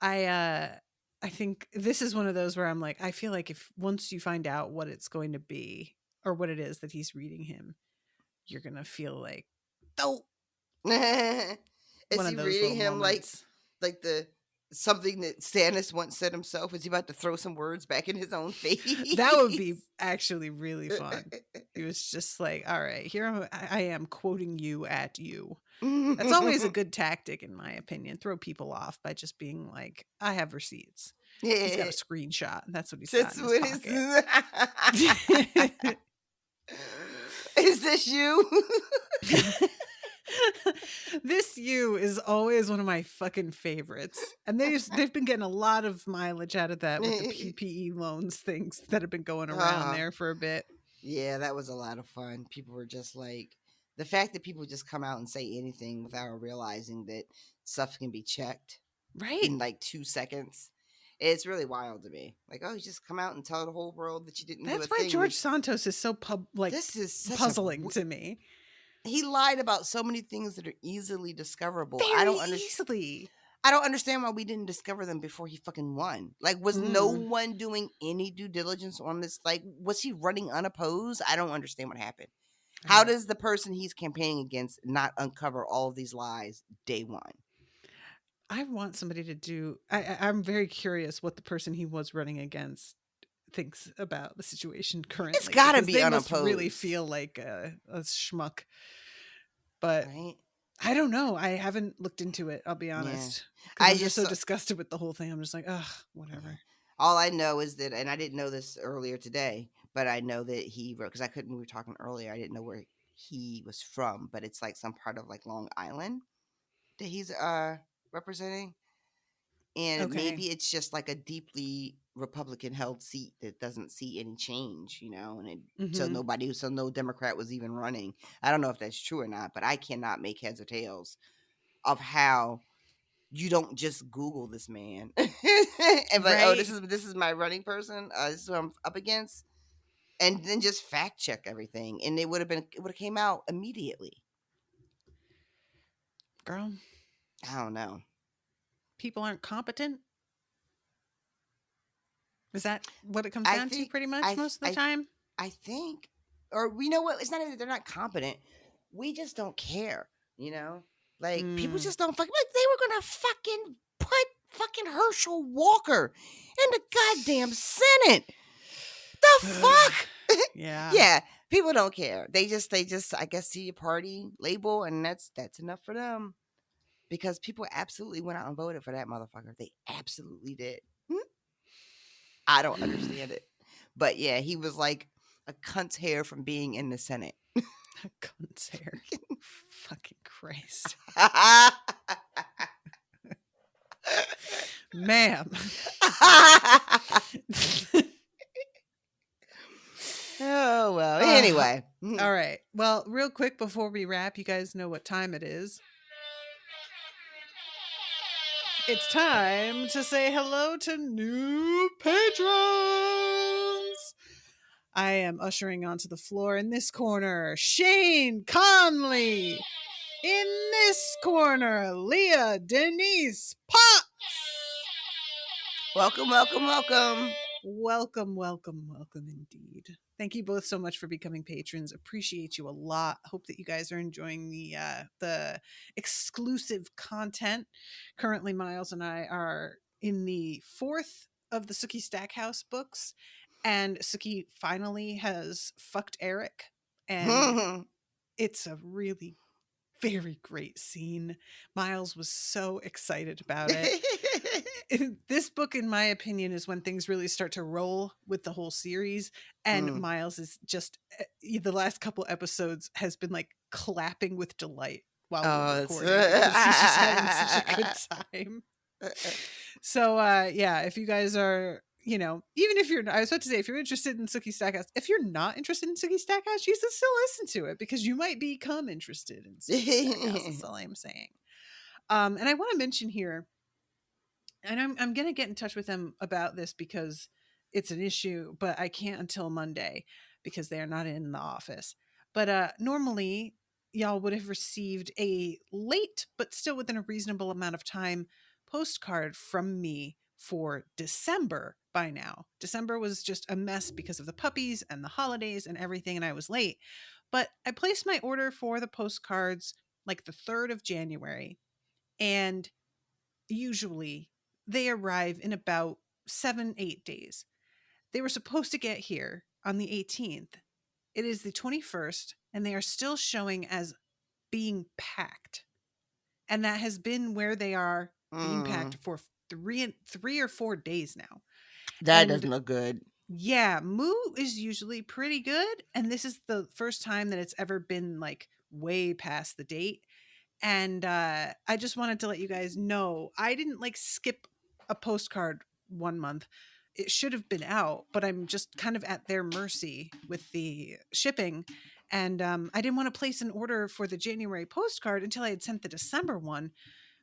I think this is one of those where I'm like, I feel like if once you find out what it's going to be or what it is that he's reading him, you're gonna feel like, oh, Is one he of those reading little him moments. like the something that Stannis once said himself? Is he about to throw some words back in his own face? That would be actually really fun. He was just like, all right, here I am quoting you at you. That's always a good tactic, in my opinion. Throw people off by just being like, I have receipts. He's got a screenshot. That's what he's got in his pocket. Is this you? This you is always one of my fucking favorites. And they've been getting a lot of mileage out of that with the PPE loans things that have been going around there for a bit. Yeah, that was a lot of fun. People were just like, the fact that people just come out and say anything without realizing that stuff can be checked in like 2 seconds. It's really wild to me. Like, oh, you just come out and tell the whole world that you didn't do a thing. That's why George Santos is so this is such puzzling to me. He lied about so many things that are easily discoverable. Easily. I don't understand why we didn't discover them before he fucking won. Like, was no one doing any due diligence on this? Like, was he running unopposed? I don't understand what happened. How does the person he's campaigning against not uncover all of these lies day one? I want somebody to do. I'm very curious what the person he was running against thinks about the situation currently. It's got to be they unopposed. Must really feel like a schmuck. But right? I don't know. I haven't looked into it. I'll be Yeah. honest, because I I'm just just so disgusted with the whole thing. I'm just like, ugh, whatever. all I know is that, and I didn't know this earlier today, but I know that he wrote, because I couldn't. We were talking earlier. I didn't know where he was from, but it's like some part of like Long Island that he's representing, and Okay. maybe it's just like a deeply Republican held seat that doesn't see any change, and so Mm-hmm. so no Democrat was even running. I don't know if that's true or not, but I cannot make heads or tails of how you don't just Google this man and like, oh, this Right, is this is my running person. This is what I'm up against, and then just fact check everything, and it would have came out immediately. girl. I don't know. People aren't competent. Is that what it comes I down to? think Pretty much I most of the I time. I think, or you know what? It's not even that they're not competent. We just don't care. You know, like people Mm. just don't fucking like they were gonna fucking put fucking Herschel Walker in the goddamn Senate. The fuck? Yeah, Yeah, people don't care. They just I guess see a party label and that's enough for them. Because people absolutely went out and voted for that motherfucker. They absolutely did. Hmm? I don't understand it. But yeah, he was like a cunt's hair from being in the Senate. cunt's hair. Fucking Christ, ma'am. Oh well. uh, Anyway. all right. Well, real quick before we wrap, you guys know what time it is. It's time to say hello to new patrons. I am ushering onto the floor in this corner Shane Conley. In this corner, Leah Denise Potts. Welcome, welcome, welcome. Welcome, welcome, welcome indeed. Thank you both so much for becoming patrons. Appreciate you a lot. Hope that you guys are enjoying the exclusive content. Currently, Miles and I are in the fourth of the Sookie Stackhouse books, and Sookie finally has fucked Eric, and it's a really very great scene. Miles was so excited about it. This book, in my opinion, is when things really start to roll with the whole series. And Mm. Miles is just the last couple episodes has been like clapping with delight while we're Oh, recording because he's just having such a good time. So yeah, if you guys are, even if you're, I was about to say, if you're interested in Sookie Stackhouse, if you're not interested in Sookie Stackhouse, you should still listen to it because you might become interested in Sookie Stackhouse. That's all I'm saying. And I want to mention here, and I'm gonna get in touch with them about this because it's an issue, but I can't until Monday because they are not in the office. But normally y'all would have received a late but still within a reasonable amount of time postcard from me for December by now. December was just a mess because of the puppies and the holidays and everything, and I was late. But I placed my order for the postcards like the 3rd of January, and usually they arrive in about 7, 8 days. They were supposed to get here on the 18th. It is the 21st, and they are still showing as being packed. And that has been where they are being packed Mm. for 3 or 4 days now. That And doesn't look good. yeah, Moo is usually pretty good. And this is the first time that it's ever been like way past the date. And I just wanted to let you guys know I didn't like skip a postcard one month. It should have been out, but I'm just kind of at their mercy with the shipping. And I didn't want to place an order for the January postcard until I had sent the December one.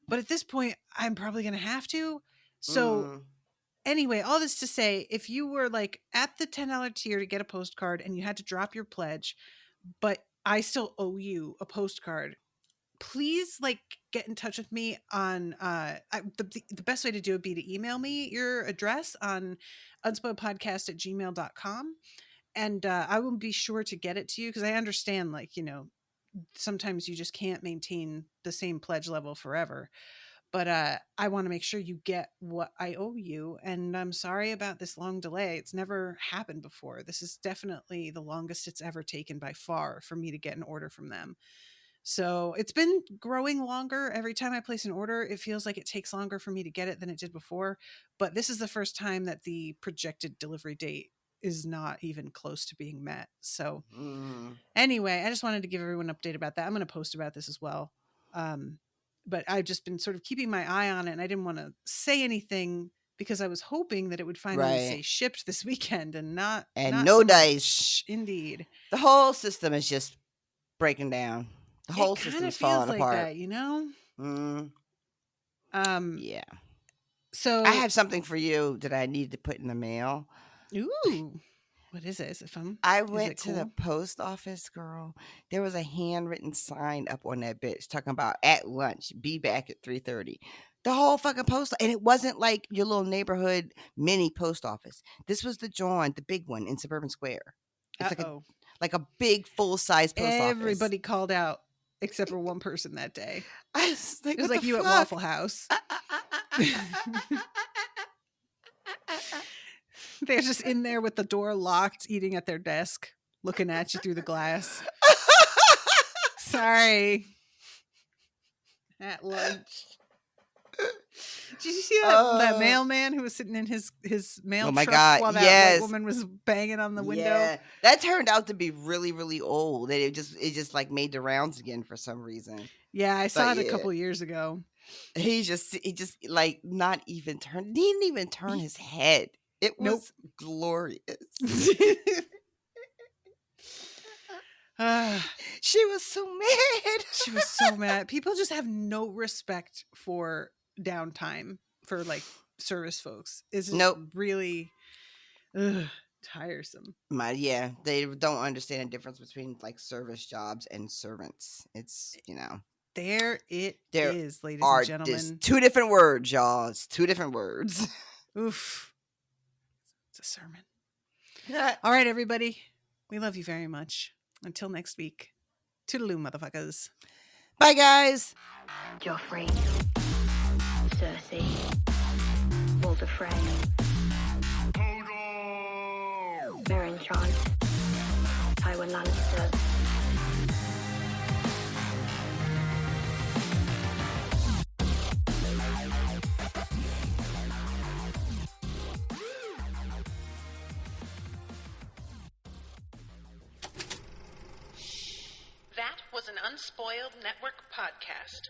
But at this point, I'm probably going to have to. So, Mm. anyway, all this to say, if you were like at the $10 tier to get a postcard and you had to drop your pledge, but I still owe you a postcard, please like get in touch with me on the best way to do it would be to email me your address on unspoiledpodcast@gmail.com, and I will be sure to get it to you because I understand, like, sometimes you just can't maintain the same pledge level forever, but I want to make sure you get what I owe you, and I'm sorry about this long delay. It's never happened before. This is definitely the longest it's ever taken by far for me to get an order from them. So it's been growing longer. Every time I place an order, it feels like it takes longer for me to get it than it did before. But this is the first time that the projected delivery date is not even close to being met. So anyway, I just wanted to give everyone an update about that. I'm going to post about this as well. But I've just been sort of keeping my eye on it, and I didn't want to say anything because I was hoping that it would finally say shipped this weekend and not no so dice. much. Indeed. The whole system is just breaking down. The whole system's falling like apart. that, you know? Yeah. So I have something for you that I need to put in the mail. Ooh. What is it? Is it fun? I went to the post office, girl. There was a handwritten sign up on that bitch talking about at lunch, be back at 3:30. The whole fucking post, and it wasn't like your little neighborhood mini post office. This was the big one in Suburban Square. It's like a big full size post office. Everybody called out except for one person that day. I was like, it was like you at Waffle House. They're just in there with the door locked, eating at their desk, looking at you through the glass. Sorry. At lunch. Did you see that mailman who was sitting in his mail truck while that white woman was banging on the window? Yeah, that turned out to be really, really old. It just like made the rounds again for some reason. Yeah, I saw it a couple years ago. He just like not even turned. He didn't even turn his head. It was glorious. She was so mad. She was so mad. People just have no respect for downtime for like service folks. It's just really tiresome. They don't understand the difference between like service jobs and servants. It's, you know. There is, ladies and gentlemen. There's two different words, y'all. It's two different words. Oof. It's a sermon. All right, everybody. We love you very much. Until next week. Toodaloo, motherfuckers. Bye, guys. Joffrey, Cersei, Walder Frey, Meryn Trant, Tywin Lannister. That was an Unspoiled Network podcast.